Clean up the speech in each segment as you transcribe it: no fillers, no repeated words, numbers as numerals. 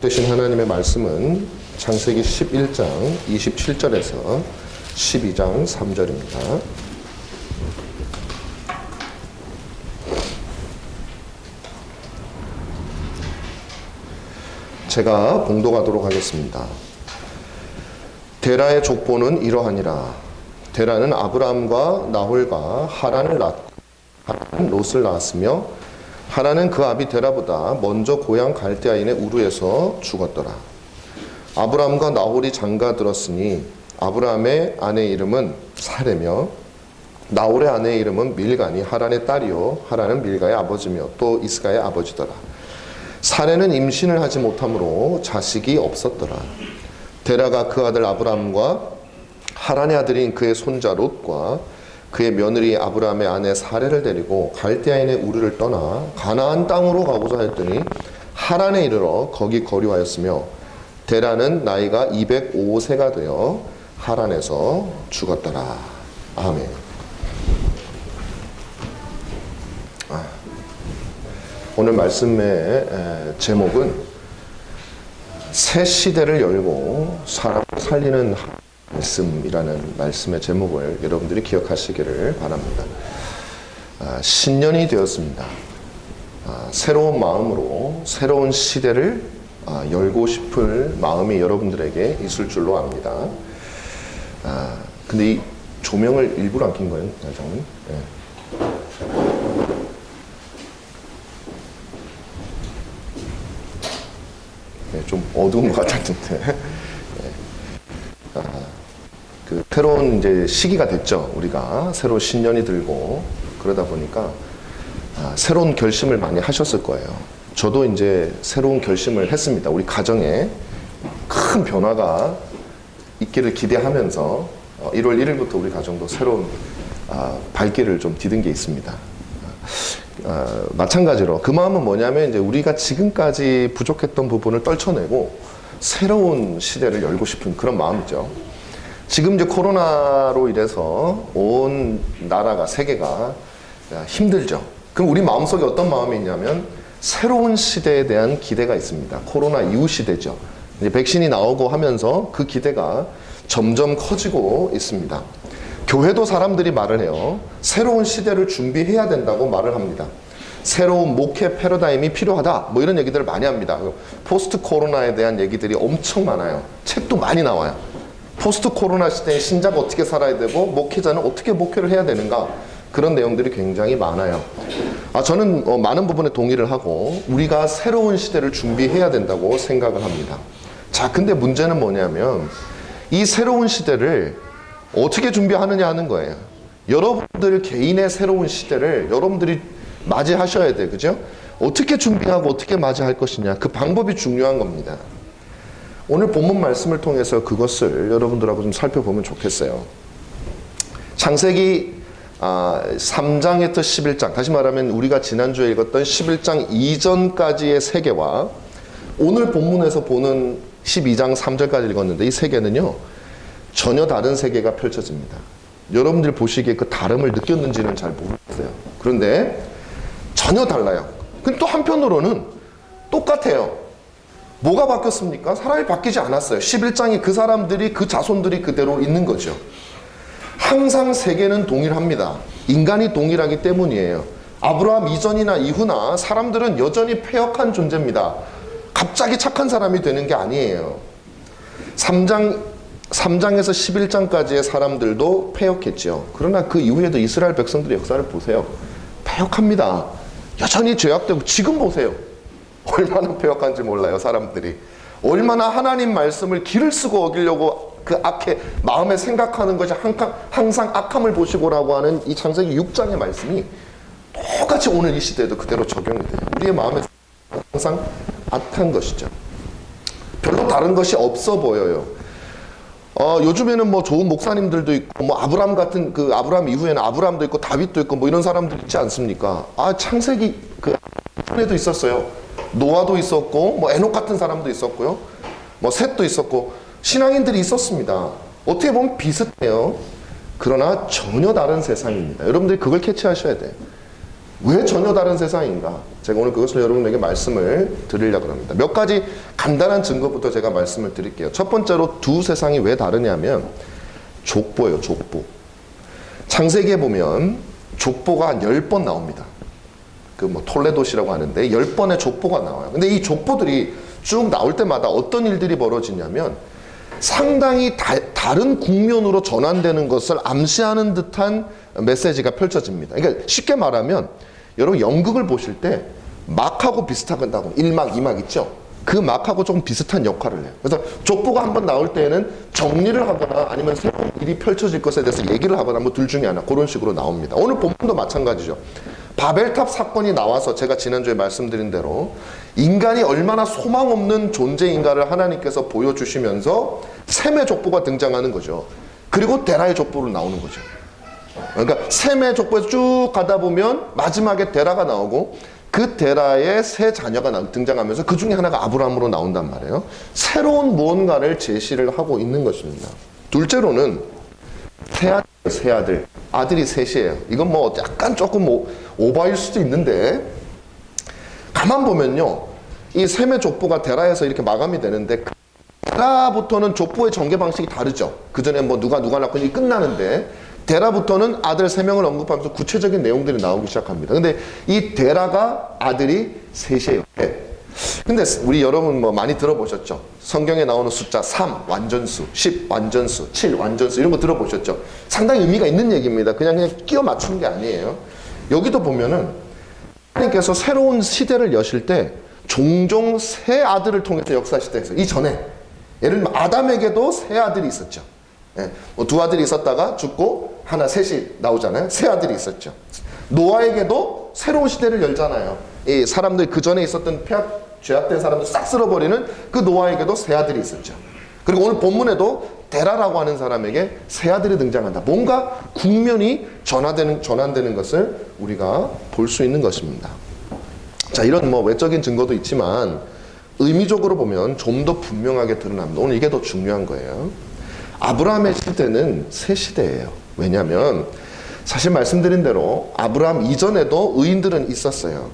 되신 하나님의 말씀은 창세기 11장 27절에서 12장 3절입니다. 제가 봉독하도록 하겠습니다. 데라의 족보는 이러하니라. 데라는 아브라함과 나홀과 하란을 낳고 하란은 롯을 낳았으며 하란은 그 아비 데라보다 먼저 고향 갈대아인의 우르에서 죽었더라. 아브라함과 나홀이 장가들었으니 아브라함의 아내의 이름은 사레며 나홀의 아내의 이름은 밀가니 하란의 딸이요 하란은 밀가의 아버지며 또 이스가의 아버지더라. 사레는 임신을 하지 못하므로 자식이 없었더라. 데라가 그 아들 아브라함과 하란의 아들인 그의 손자 롯과 그의 며느리 아브라함의 아내 사레를 데리고 갈대아인의 우르를 떠나 가나안 땅으로 가고자 했더니 하란에 이르러 거기 거류하였으며 데라는 나이가 205세가 되어 하란에서 죽었더라. 아멘. 오늘 말씀의 제목은 새 시대를 열고 사람을 살리는 말씀이라는 말씀의 제목을 여러분들이 기억하시기를 바랍니다. 신년이 되었습니다. 새로운 마음으로 새로운 시대를 열고 싶을 마음이 여러분들에게 있을 줄로 압니다. 근데 이 조명을 일부러 안 킨 거예요, 장님? 네. 네, 좀 어두운 것 같았는데. 그 새로운 이제 시기가 됐죠. 우리가 새로 신년이 들고 그러다 보니까 새로운 결심을 많이 하셨을 거예요. 저도 이제 새로운 결심을 했습니다. 우리 가정에 큰 변화가 있기를 기대하면서 1월 1일부터 우리 가정도 새로운 발길을 좀 디딘 게 있습니다. 마찬가지로 그 마음은 뭐냐면 이제 우리가 지금까지 부족했던 부분을 떨쳐내고 새로운 시대를 열고 싶은 그런 마음이죠. 지금 이제 코로나로 인해서 온 나라가 세계가 힘들죠. 그럼 우리 마음속에 어떤 마음이 있냐면 새로운 시대에 대한 기대가 있습니다. 코로나 이후 시대죠. 이제 백신이 나오고 하면서 그 기대가 점점 커지고 있습니다. 교회도 사람들이 말을 해요. 새로운 시대를 준비해야 된다고 말을 합니다. 새로운 목회 패러다임이 필요하다. 뭐 이런 얘기들을 많이 합니다. 포스트 코로나에 대한 얘기들이 엄청 많아요. 책도 많이 나와요. 포스트 코로나 시대에 신자가 어떻게 살아야 되고 목회자는 어떻게 목회를 해야 되는가, 그런 내용들이 굉장히 많아요. 저는 많은 부분에 동의를 하고 우리가 새로운 시대를 준비해야 된다고 생각을 합니다. 자, 근데 문제는 뭐냐면 이 새로운 시대를 어떻게 준비하느냐 하는 거예요. 여러분들 개인의 새로운 시대를 여러분들이 맞이하셔야 돼요. 그죠? 어떻게 준비하고 어떻게 맞이할 것이냐, 그 방법이 중요한 겁니다. 오늘 본문 말씀을 통해서 그것을 여러분들하고 좀 살펴보면 좋겠어요. 창세기 3장에서 11장, 다시 말하면 우리가 지난주에 읽었던 11장 이전까지의 세계와 오늘 본문에서 보는 12장 3절까지 읽었는데 이 세계는요 전혀 다른 세계가 펼쳐집니다. 여러분들 보시기에 그 다름을 느꼈는지는 잘 모르겠어요. 그런데 전혀 달라요. 근데 또 한편으로는 똑같아요. 뭐가 바뀌었습니까? 사람이 바뀌지 않았어요. 11장이 그 사람들이, 그 자손들이 그대로 있는 거죠. 항상 세계는 동일합니다. 인간이 동일하기 때문이에요. 아브라함 이전이나 이후나 사람들은 여전히 패역한 존재입니다. 갑자기 착한 사람이 되는 게 아니에요. 3장에서 11장까지의 사람들도 패역했죠. 그러나 그 이후에도 이스라엘 백성들의 역사를 보세요. 패역합니다. 여전히 죄악되고, 지금 보세요. 얼마나 패역한지 몰라요, 사람들이. 얼마나 하나님 말씀을 길을 쓰고 어기려고 그 악해 마음에 생각하는 것이 항상 악함을 보시고라고 하는 이 창세기 6장의 말씀이 똑같이 오늘 이 시대에도 그대로 적용이 돼요. 우리의 마음에 항상 악한 것이죠. 별로 다른 것이 없어 보여요. 요즘에는 뭐 좋은 목사님들도 있고, 뭐 아브람 같은, 그 아브람 이후에는 아브람도 있고 다윗도 있고 뭐 이런 사람들 있지 않습니까? 창세기 그 전에도 있었어요. 노아도 있었고, 뭐 에녹 같은 사람도 있었고요. 뭐 셋도 있었고, 신앙인들이 있었습니다. 어떻게 보면 비슷해요. 그러나 전혀 다른 세상입니다. 여러분들이 그걸 캐치하셔야 돼요. 왜 전혀 다른 세상인가? 제가 오늘 그것을 여러분에게 말씀을 드리려고 합니다. 몇 가지 간단한 증거부터 제가 말씀을 드릴게요. 첫 번째로 두 세상이 왜 다르냐면 족보예요, 족보. 창세기에 보면 족보가 한 10번 나옵니다. 그 뭐 톨레도시라고 하는데 10번의 족보가 나와요. 근데 이 족보들이 쭉 나올 때마다 어떤 일들이 벌어지냐면 상당히 다른 국면으로 전환되는 것을 암시하는 듯한 메시지가 펼쳐집니다. 그러니까 쉽게 말하면 여러분 연극을 보실 때 막하고 비슷하다고 1막, 2막 있죠? 그 막하고 조금 비슷한 역할을 해요. 그래서 족보가 한번 나올 때에는 정리를 하거나 아니면 새로운 일이 펼쳐질 것에 대해서 얘기를 하거나 뭐 둘 중에 하나 그런 식으로 나옵니다. 오늘 본문도 마찬가지죠. 바벨탑 사건이 나와서 제가 지난주에 말씀드린 대로 인간이 얼마나 소망 없는 존재인가를 하나님께서 보여주시면서 셈의 족보가 등장하는 거죠. 그리고 데라의 족보로 나오는 거죠. 그러니까 셈의 족보에서 쭉 가다 보면 마지막에 데라가 나오고 그 데라의 세 자녀가 등장하면서 그 중에 하나가 아브라함으로 나온단 말이에요. 새로운 무언가를 제시를 하고 있는 것입니다. 둘째로는 세 아들. 아들이 셋이에요. 이건 뭐 약간 조금 오바일 수도 있는데 가만 보면요. 이 셈의 족보가 데라에서 이렇게 마감이 되는데 데라부터는 족보의 전개 방식이 다르죠. 그 전에 뭐 누가 낳고 이게 끝나는데 데라부터는 아들 3명을 언급하면서 구체적인 내용들이 나오기 시작합니다. 근데 이 데라가 아들이 셋이에요. 근데 우리 여러분 뭐 많이 들어보셨죠? 성경에 나오는 숫자 3 완전수, 10 완전수, 7 완전수 이런 거 들어보셨죠? 상당히 의미가 있는 얘기입니다. 그냥 끼워 맞추는 게 아니에요. 여기도 보면은 하나님께서 새로운 시대를 여실 때 종종 세 아들을 통해서 역사 시대에서 이전에 예를 들면 아담에게도 세 아들이 있었죠. 뭐 두 아들이 있었다가 죽고 하나 셋이 나오잖아요. 세 아들이 있었죠. 노아에게도 새로운 시대를 열잖아요. 이 사람들 그 전에 있었던 죄악된 사람들 싹 쓸어버리는 그 노아에게도 세 아들이 있었죠. 그리고 오늘 본문에도 데라라고 하는 사람에게 세 아들이 등장한다. 뭔가 국면이 전환되는 것을 우리가 볼 수 있는 것입니다. 자, 이런 뭐 외적인 증거도 있지만 의미적으로 보면 좀 더 분명하게 드러납니다. 오늘 이게 더 중요한 거예요. 아브라함의 시대는 새 시대예요. 왜냐하면 사실 말씀드린 대로 아브라함 이전에도 의인들은 있었어요.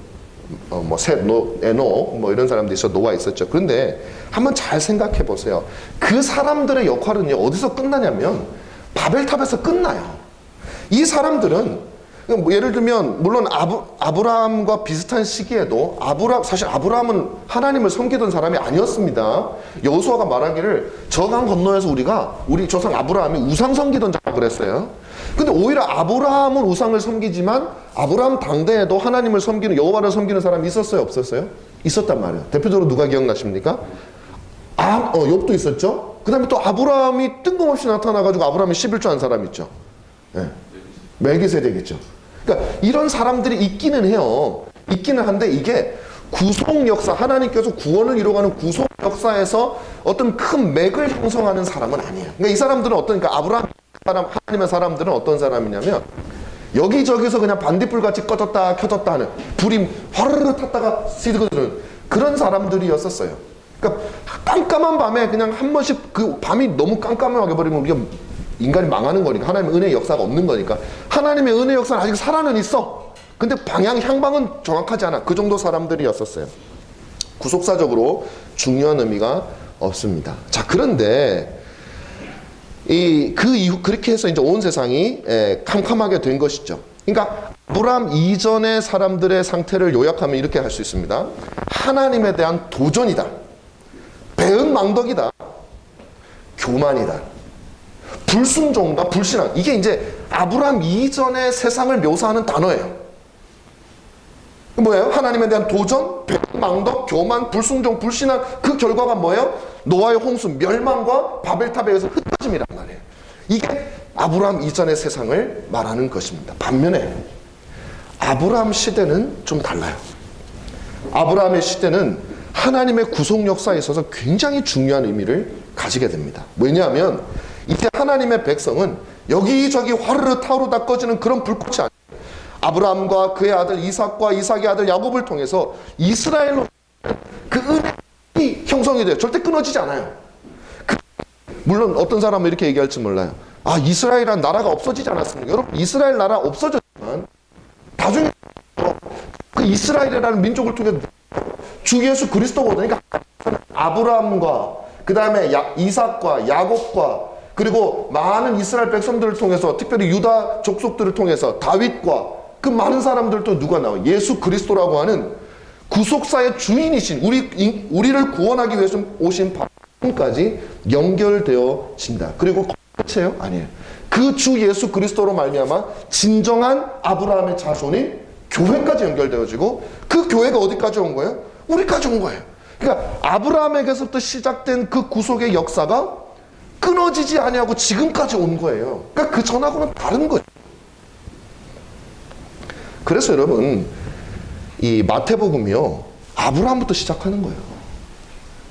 뭐 셋, 에노 뭐 이런 사람도 있어 노아 있었죠. 그런데 한번 잘 생각해 보세요. 그 사람들의 역할은 어디서 끝나냐면 바벨탑에서 끝나요. 이 사람들은 뭐 예를 들면 물론 아브라함과 비슷한 시기에도 사실 아브라함은 하나님을 섬기던 사람이 아니었습니다. 여호수아가 말하기를 저 강 건너에서 우리 조상 아브라함이 우상 섬기던 자라 그랬어요. 근데 오히려 아브라함은 우상을 섬기지만 아브라함 당대에도 하나님을 섬기는 여호와를 섬기는 사람이 있었어요, 없었어요? 있었단 말이에요. 대표적으로 누가 기억나십니까? 욥도 있었죠. 그 다음에 또 아브라함이 뜬금없이 나타나가지고 아브라함이 11조 한 사람 있죠. 네. 멜기세덱 있죠. 그러니까 이런 사람들이 있기는 해요. 있기는 한데 이게 구속 역사, 하나님께서 구원을 이루어가는 구속 역사에서 어떤 큰 맥을 형성하는 사람은 아니에요. 그러니까 이 사람들은 그러니까 아브라함 하나님의 사람들은 어떤 사람이냐면 여기저기서 그냥 반딧불 같이 꺼졌다 켜졌다 하는 불이 화르르 탔다가 시드거드는 그런 사람들이었었어요. 그러니까 깜깜한 밤에 그냥 한 번씩 그 밤이 너무 깜깜하게 버리면 우리가 인간이 망하는 거니까 하나님의 은혜의 역사가 없는 거니까 하나님의 은혜의 역사는 아직 살아는 있어. 근데 향방은 정확하지 않아. 그 정도 사람들이었었어요. 구속사적으로 중요한 의미가 없습니다. 자, 그런데 그 이후 그렇게 해서 이제 온 세상이 캄캄하게 된 것이죠. 그러니까 아브라함 이전의 사람들의 상태를 요약하면 이렇게 할 수 있습니다. 하나님에 대한 도전이다. 배은망덕이다. 교만이다. 불순종과 불신앙. 이게 이제 아브라함 이전의 세상을 묘사하는 단어예요. 뭐예요? 하나님에 대한 도전, 배은망덕, 교만, 불순종, 불신앙. 그 결과가 뭐예요? 노아의 홍수, 멸망과 바벨탑에 의해서 흩어짐이란 말이에요. 이게 아브라함 이전의 세상을 말하는 것입니다. 반면에 아브라함 시대는 좀 달라요. 아브라함의 시대는 하나님의 구속 역사에 있어서 굉장히 중요한 의미를 가지게 됩니다. 왜냐하면 이제 하나님의 백성은 여기저기 화르르 타오르다 꺼지는 그런 불꽃이 아니에요. 아브라함과 그의 아들 이삭과 이삭의 아들 야곱을 통해서 이스라엘로 그 은혜이 형성이 돼요. 절대 끊어지지 않아요. 물론 어떤 사람은 이렇게 얘기할지 몰라요. 이스라엘이란 나라가 없어지지 않았습니까? 여러분, 이스라엘 나라 없어졌지만 나중에 이스라엘이라는 민족을 통해 주 예수 그리스도거든요. 그러니까 아브라함과 그 다음에 이삭과 야곱과 그리고 많은 이스라엘 백성들을 통해서 특별히 유다 족속들을 통해서 다윗과 그 많은 사람들도 누가 나와요? 예수 그리스도라고 하는 구속사의 주인이신 우리를 구원하기 위해서 오신 바까지 연결되어진다. 그리고 끝이에요? 아니에요. 그 주 예수 그리스도로 말미암아 진정한 아브라함의 자손인 교회까지 연결되어지고 그 교회가 어디까지 온 거예요? 우리까지 온 거예요. 그러니까 아브라함에게서부터 시작된 그 구속의 역사가 끊어지지 아니하고 지금까지 온 거예요. 그러니까 그 전하고는 다른 거예요. 그래서 여러분 이 마태복음이요 아브라함부터 시작하는 거예요.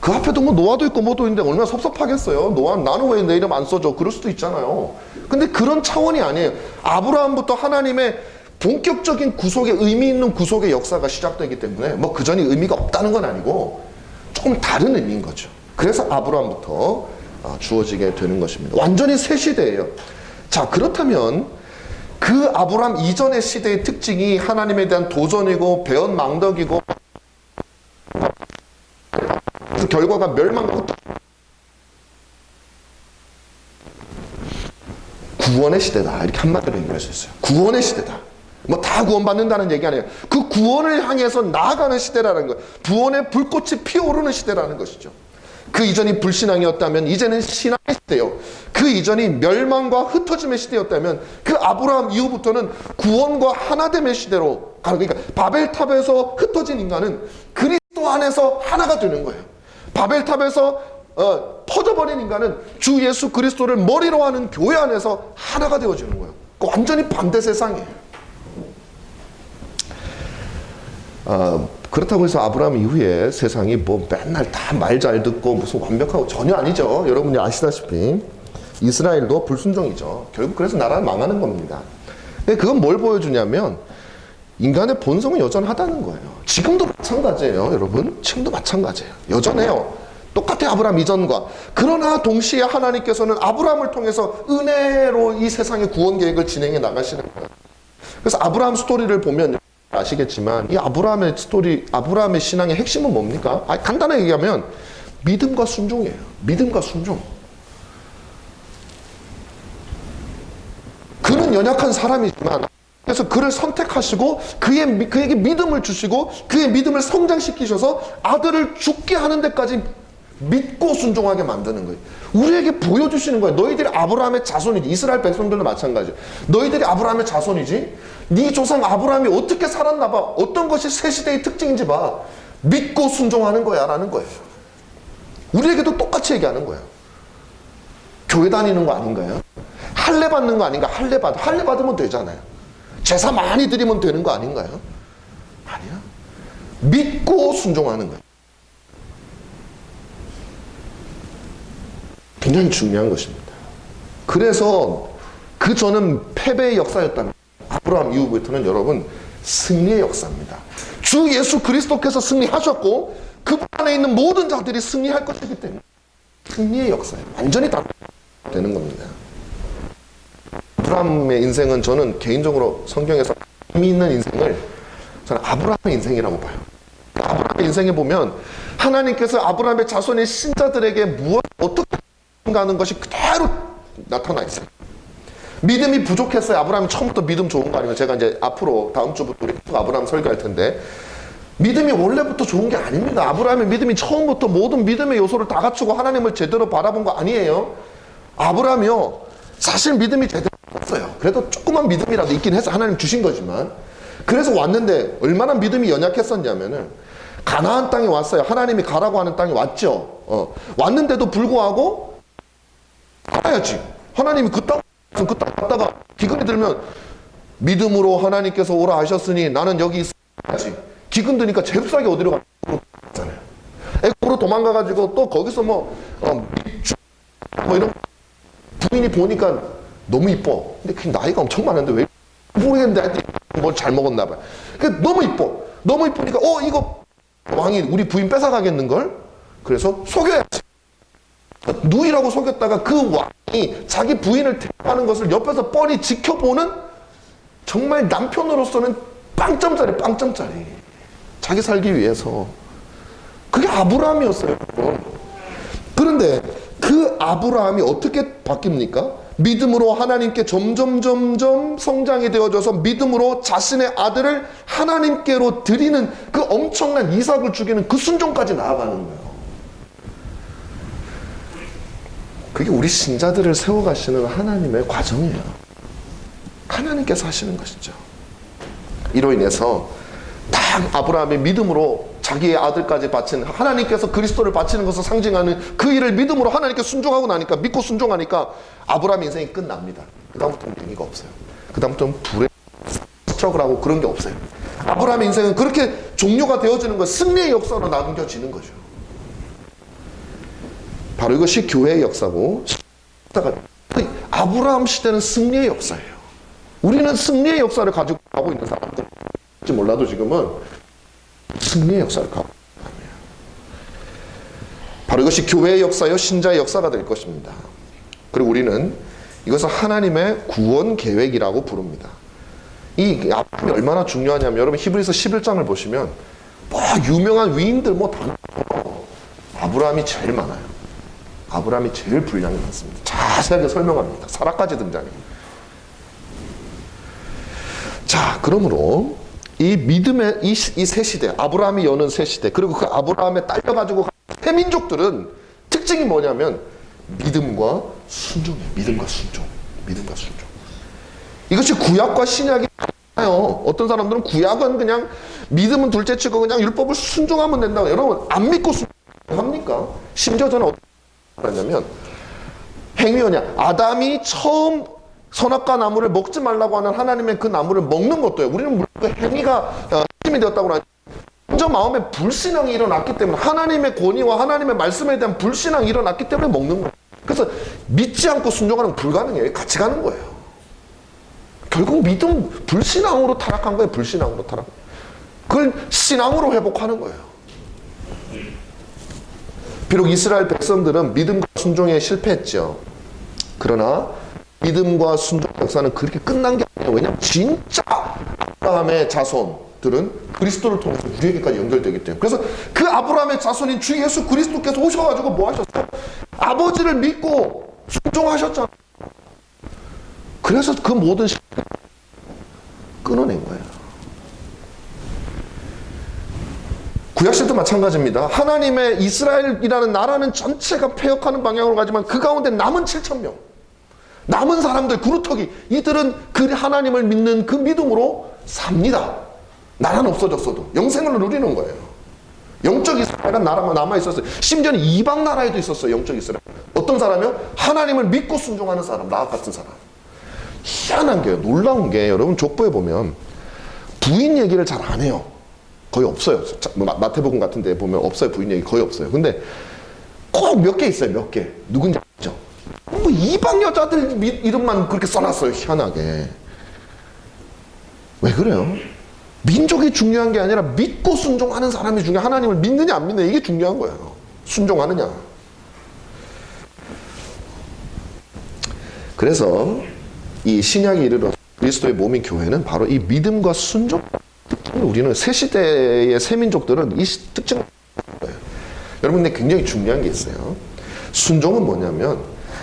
그 앞에도 뭐 노아도 있고 뭐도 있는데 얼마나 섭섭하겠어요. 노아 나는 왜 내 이름 안 써줘? 그럴 수도 있잖아요. 근데 그런 차원이 아니에요. 아브라함부터 하나님의 본격적인 구속의 의미 있는 구속의 역사가 시작되기 때문에 뭐 그 전이 의미가 없다는 건 아니고 조금 다른 의미인 거죠. 그래서 아브라함부터 주어지게 되는 것입니다. 완전히 새 시대예요. 자, 그렇다면 그 아브라함 이전의 시대의 특징이 하나님에 대한 도전이고 배은망덕이고 그 결과가 멸망과 구원의 시대다. 이렇게 한마디로 얘기할 수 있어요. 구원의 시대다. 뭐 다 구원받는다는 얘기 아니에요. 그 구원을 향해서 나아가는 시대라는 거예요. 구원의 불꽃이 피어오르는 시대라는 것이죠. 그 이전이 불신앙이었다면 이제는 신앙의 시대요. 그 이전이 멸망과 흩어짐의 시대였다면 그 아브라함 이후부터는 구원과 하나됨의 시대로 가는 거예요. 그러니까 바벨탑에서 흩어진 인간은 그리스도 안에서 하나가 되는 거예요. 바벨탑에서 퍼져버린 인간은 주 예수 그리스도를 머리로 하는 교회 안에서 하나가 되어지는 거예요. 완전히 반대 세상이에요. 그렇다고 해서 아브라함 이후에 세상이 뭐 맨날 다 말 잘 듣고 무슨 완벽하고 전혀 아니죠. 여러분이 아시다시피 이스라엘도 불순종이죠. 결국 그래서 나라는 망하는 겁니다. 근데 그건 뭘 보여주냐면 인간의 본성은 여전하다는 거예요. 지금도 마찬가지예요, 여러분. 지금도 마찬가지예요. 여전해요. 똑같아요, 아브라함 이전과. 그러나 동시에 하나님께서는 아브라함을 통해서 은혜로 이 세상의 구원 계획을 진행해 나가시는 거예요. 그래서 아브라함 스토리를 보면 아시겠지만 이 아브라함의 스토리, 아브라함의 신앙의 핵심은 뭡니까? 간단하게 얘기하면 믿음과 순종이에요. 믿음과 순종. 그는 연약한 사람이지만 그래서 그를 선택하시고 그에게 믿음을 주시고 그의 믿음을 성장시키셔서 아들을 죽게 하는 데까지 믿고 순종하게 만드는 거예요. 우리에게 보여주시는 거예요. 너희들이 아브라함의 자손이지. 이스라엘 백성들도 마찬가지예요. 너희들이 아브라함의 자손이지. 네 조상 아브라함이 어떻게 살았나 봐. 어떤 것이 새 시대의 특징인지 봐. 믿고 순종하는 거야 라는 거예요. 우리에게도 똑같이 얘기하는 거예요. 교회 다니는 거 아닌가요? 할례 받는 거 아닌가? 할례 받으면 되잖아요. 제사 많이 드리면 되는 거 아닌가요? 아니야. 믿고 순종하는 거예요. 굉장히 중요한 것입니다. 그래서 그 전은 패배의 역사였다면 아브라함 이후부터는 여러분 승리의 역사입니다. 주 예수 그리스도께서 승리하셨고 그 안에 있는 모든 자들이 승리할 것이기 때문에 승리의 역사예요. 완전히 다르는 겁니다. 아브라함의 인생은 저는 개인적으로 성경에서 의미 있는 인생을 저는 아브라함의 인생이라고 봐요. 아브라함의 인생에 보면 하나님께서 아브라함의 자손인 신자들에게 어떻게 하는 것이 그대로 나타나 있어요. 믿음이 부족했어요. 아브라함이 처음부터 믿음 좋은 거 아니면 제가 이제 앞으로 다음 주부터 우리 아브라함 설교할 텐데 믿음이 원래부터 좋은 게 아닙니다. 아브라함의 믿음이 처음부터 모든 믿음의 요소를 다 갖추고 하나님을 제대로 바라본 거 아니에요. 아브라함이요 사실 믿음이 제대로 없어요. 그래도 조그만 믿음이라도 있긴 해서 하나님 주신 거지만 그래서 왔는데 얼마나 믿음이 연약했었냐면은 가나안 땅에 왔어요. 하나님이 가라고 하는 땅에 왔죠. 왔는데도 불구하고 알아야지. 하나님이 그 땅 갔다가 기근이 들면 믿음으로 하나님께서 오라 하셨으니 나는 여기 있어야지. 기근 드니까 잽싸게 어디로 갔잖아요. 애굽으로 도망가가지고 또 거기서 뭐 이런 부인이 보니까 너무 이뻐. 근데 그 나이가 엄청 많은데 왜 모르겠는데 뭘 잘 먹었나 봐요. 너무 이뻐. 너무 이쁘니까 이거 왕이 우리 부인 뺏어가겠는걸? 그래서 속여야지. 누이라고 속였다가 그 왕이 자기 부인을 대하는 것을 옆에서 뻔히 지켜보는 정말 남편으로서는 빵점짜리. 자기 살기 위해서. 그게 아브라함이었어요. 그런데 그 아브라함이 어떻게 바뀝니까? 믿음으로 하나님께 점점 성장이 되어져서 믿음으로 자신의 아들을 하나님께로 드리는 그 엄청난 이삭을 죽이는 그 순종까지 나아가는 거예요. 그게 우리 신자들을 세워가시는 하나님의 과정이에요. 하나님께서 하시는 것이죠. 이로 인해서 딱 아브라함이 믿음으로 자기의 아들까지 바친, 하나님께서 그리스도를 바치는 것을 상징하는 그 일을 믿음으로 하나님께 순종하고 나니까, 믿고 순종하니까 아브라함 인생이 끝납니다. 그 다음부터는 얘기가 없어요. 그 다음부터는 불의 스트럭을 하고 그런 게 없어요. 아브라함의 인생은 그렇게 종료가 되어지는 거, 승리의 역사로 남겨지는 거죠. 바로 이것이 교회의 역사고, 아브라함 시대는 승리의 역사예요. 우리는 승리의 역사를 가지고 가고 있는 사람들일지 몰라도 지금은 승리의 역사를 가고 있습니다. 바로 이것이 교회의 역사요, 신자의 역사가 될 것입니다. 그리고 우리는 이것을 하나님의 구원 계획이라고 부릅니다. 이 아브라함이 얼마나 중요하냐면, 여러분 히브리서 11장을 보시면 뭐 유명한 위인들 다 아브라함이 제일 많아요. 아브라함이 제일 분량이 많습니다. 자세하게 설명합니다. 사라까지 등장해요. 자, 그러므로 이 믿음의 이 세 시대, 아브라함이 여는 세 시대, 그리고 그 아브라함에 딸려가지고 세 민족들은 특징이 뭐냐면 믿음과 순종이에요. 믿음과 순종. 믿음과 순종. 이것이 구약과 신약이 달라요. 어떤 사람들은 구약은 그냥 믿음은 둘째치고 그냥 율법을 순종하면 된다고. 여러분 안 믿고 순종합니까? 심지어 저는 어떻게 하냐면 행위였냐, 아담이 처음 선악과 나무를 먹지 말라고 하는 하나님의 그 나무를 먹는 것도요. 우리는 물론 그 행위가 힘이 되었다고 하죠. 먼저 마음에 불신앙이 일어났기 때문에, 하나님의 권위와 하나님의 말씀에 대한 불신앙이 일어났기 때문에 먹는 거예요. 그래서 믿지 않고 순종하는 건 불가능해요. 같이 가는 거예요. 결국 믿음, 불신앙으로 타락한 거예요. 불신앙으로 타락. 그걸 신앙으로 회복하는 거예요. 비록 이스라엘 백성들은 믿음과 순종에 실패했죠. 그러나 믿음과 순종 역사는 그렇게 끝난 게 아니에요. 왜냐하면 진짜 아브라함의 자손들은 그리스도를 통해서 우리에게까지 연결되기 때문에. 그래서 그 아브라함의 자손인 주 예수 그리스도께서 오셔가지고 뭐 하셨어요? 아버지를 믿고 순종하셨잖아요. 그래서 그 모든 실패를 끊어낸 거예요. 구약시대도 마찬가지입니다. 하나님의 이스라엘이라는 나라는 전체가 폐역하는 방향으로 가지만 그 가운데 남은 7,000명, 남은 사람들, 그루터기, 이들은 그 하나님을 믿는 그 믿음으로 삽니다. 나라는 없어졌어도 영생을 누리는 거예요. 영적 이스라엘은 나라만 남아있었어요. 심지어는 이방 나라에도 있었어요. 영적 이스라엘. 어떤 사람이요? 하나님을 믿고 순종하는 사람, 나 같은 사람. 희한한 게요, 놀라운 게, 여러분 족보에 보면 부인 얘기를 잘 안 해요. 거의 없어요. 마태복음 같은 데 보면 없어요. 부인 얘기 거의 없어요. 근데 꼭 몇 개 있어요. 몇 개. 누군지 알죠? 뭐 이방 여자들 이름만 그렇게 써놨어요. 희한하게. 왜 그래요? 민족이 중요한 게 아니라 믿고 순종하는 사람이 중요해. 하나님을 믿느냐 안 믿느냐, 이게 중요한 거예요. 순종하느냐. 그래서 이 신약이 이르러 그리스도의 몸인 교회는 바로 이 믿음과 순종, 우리는 새 시대의 새 민족들은 이 특징을 거예요. 여러분, 근데 굉장히 중요한 게 있어요. 순종은 뭐냐면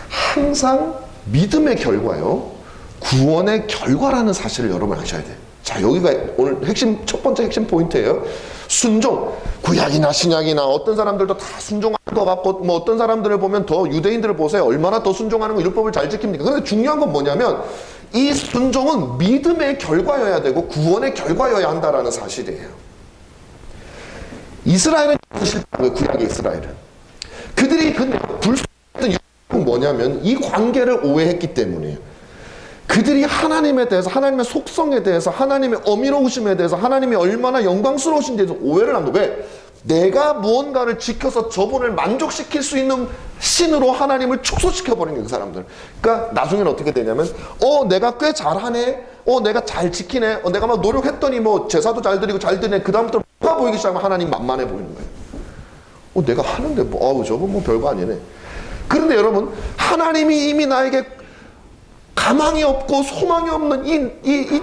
항상 믿음의 결과요, 구원의 결과라는 사실을 여러분 아셔야 돼요. 자, 여기가 오늘 첫 번째 핵심 포인트예요. 순종. 구약이나 신약이나 어떤 사람들도 다 순종하는 것 같고, 뭐 어떤 사람들을 보면 더, 유대인들을 보세요. 얼마나 더 순종하는 거, 율법을 잘 지킵니까? 그런데 중요한 건 뭐냐면 이 순종은 믿음의 결과여야 되고 구원의 결과여야 한다라는 사실이에요. 이스라엘은 실패한, 구약의 이스라엘은. 그들이 근데 불순종했던 이유는 뭐냐면 이 관계를 오해했기 때문이에요. 그들이 하나님에 대해서, 하나님의 속성에 대해서, 하나님의 어미로우심에 대해서, 하나님이 얼마나 영광스러우신지에 대해서 오해를 한 거예요. 왜? 내가 무언가를 지켜서 저분을 만족시킬 수 있는 신으로 하나님을 축소시켜버린 거예요, 그 사람들. 그러니까 나중에는 어떻게 되냐면, 내가 꽤 잘하네, 내가 잘 지키네, 내가 막 노력했더니 뭐 제사도 잘 드리고 잘 드네. 그 다음부터 뭐가 보이기 시작하면 하나님 만만해 보이는 거예요. 내가 하는데 저건 뭐 별거 아니네. 그런데 여러분, 하나님이 이미 나에게 가망이 없고 소망이 없는 이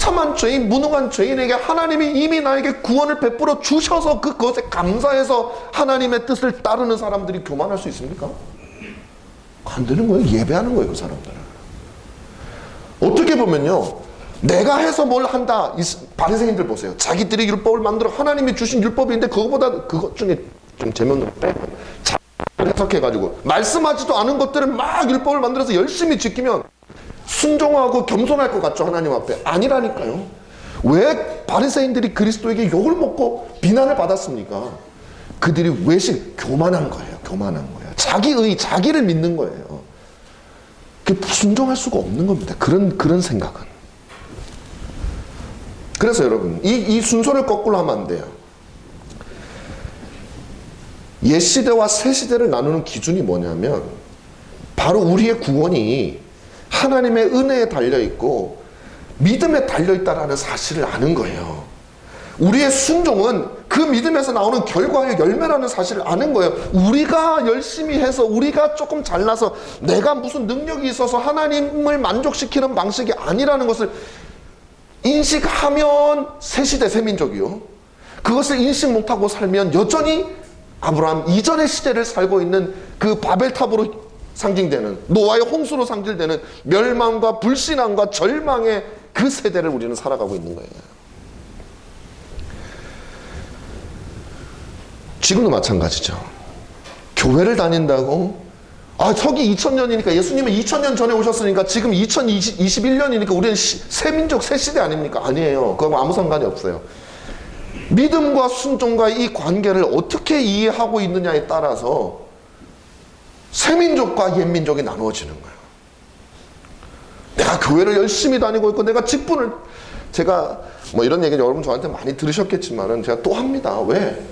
처참한 죄인, 무능한 죄인에게 하나님이 이미 나에게 구원을 베풀어 주셔서 그것에 감사해서 하나님의 뜻을 따르는 사람들이 교만할 수 있습니까? 안 되는 거예요. 예배하는 거예요, 그 사람들은. 어떻게 보면요, 내가 해서 뭘 한다. 이 바리새인들 보세요. 자기들이 율법을 만들어 하나님이 주신 율법인데 그것 중에 좀 제면으로 빼고 해석해가지고 말씀하지도 않은 것들을 막 율법을 만들어서 열심히 지키면 순종하고 겸손할 것 같죠, 하나님 앞에. 아니라니까요. 왜 바리새인들이 그리스도에게 욕을 먹고 비난을 받았습니까? 그들이 교만한 거예요. 교만한 거예요. 자기의, 자기를 믿는 거예요. 순종할 수가 없는 겁니다. 그런 생각은. 그래서 여러분, 이 순서를 거꾸로 하면 안 돼요. 옛 시대와 새 시대를 나누는 기준이 뭐냐면 바로 우리의 구원이 하나님의 은혜에 달려있고 믿음에 달려있다라는 사실을 아는 거예요. 우리의 순종은 그 믿음에서 나오는 결과의 열매라는 사실을 아는 거예요. 우리가 열심히 해서 우리가 조금 잘나서 내가 무슨 능력이 있어서 하나님을 만족시키는 방식이 아니라는 것을 인식하면 새시대 새민족이요. 그것을 인식 못하고 살면 여전히 아브라함 이전의 시대를 살고 있는 그 바벨탑으로 상징되는, 노아의 홍수로 상징되는 멸망과 불신앙과 절망의 그 세대를 우리는 살아가고 있는 거예요. 지금도 마찬가지죠. 교회를 다닌다고 서기 2000년이니까 예수님은 2000년 전에 오셨으니까 지금 2021년이니까 우리는 새민족 새시대 아닙니까? 아니에요. 그거 아무 상관이 없어요. 믿음과 순종과 이 관계를 어떻게 이해하고 있느냐에 따라서 새민족과 옛민족이 나누어지는 거예요. 내가 교회를 열심히 다니고 있고 내가 직분을, 제가 뭐 이런 얘기 여러분 저한테 많이 들으셨겠지만은 제가 또 합니다. 왜?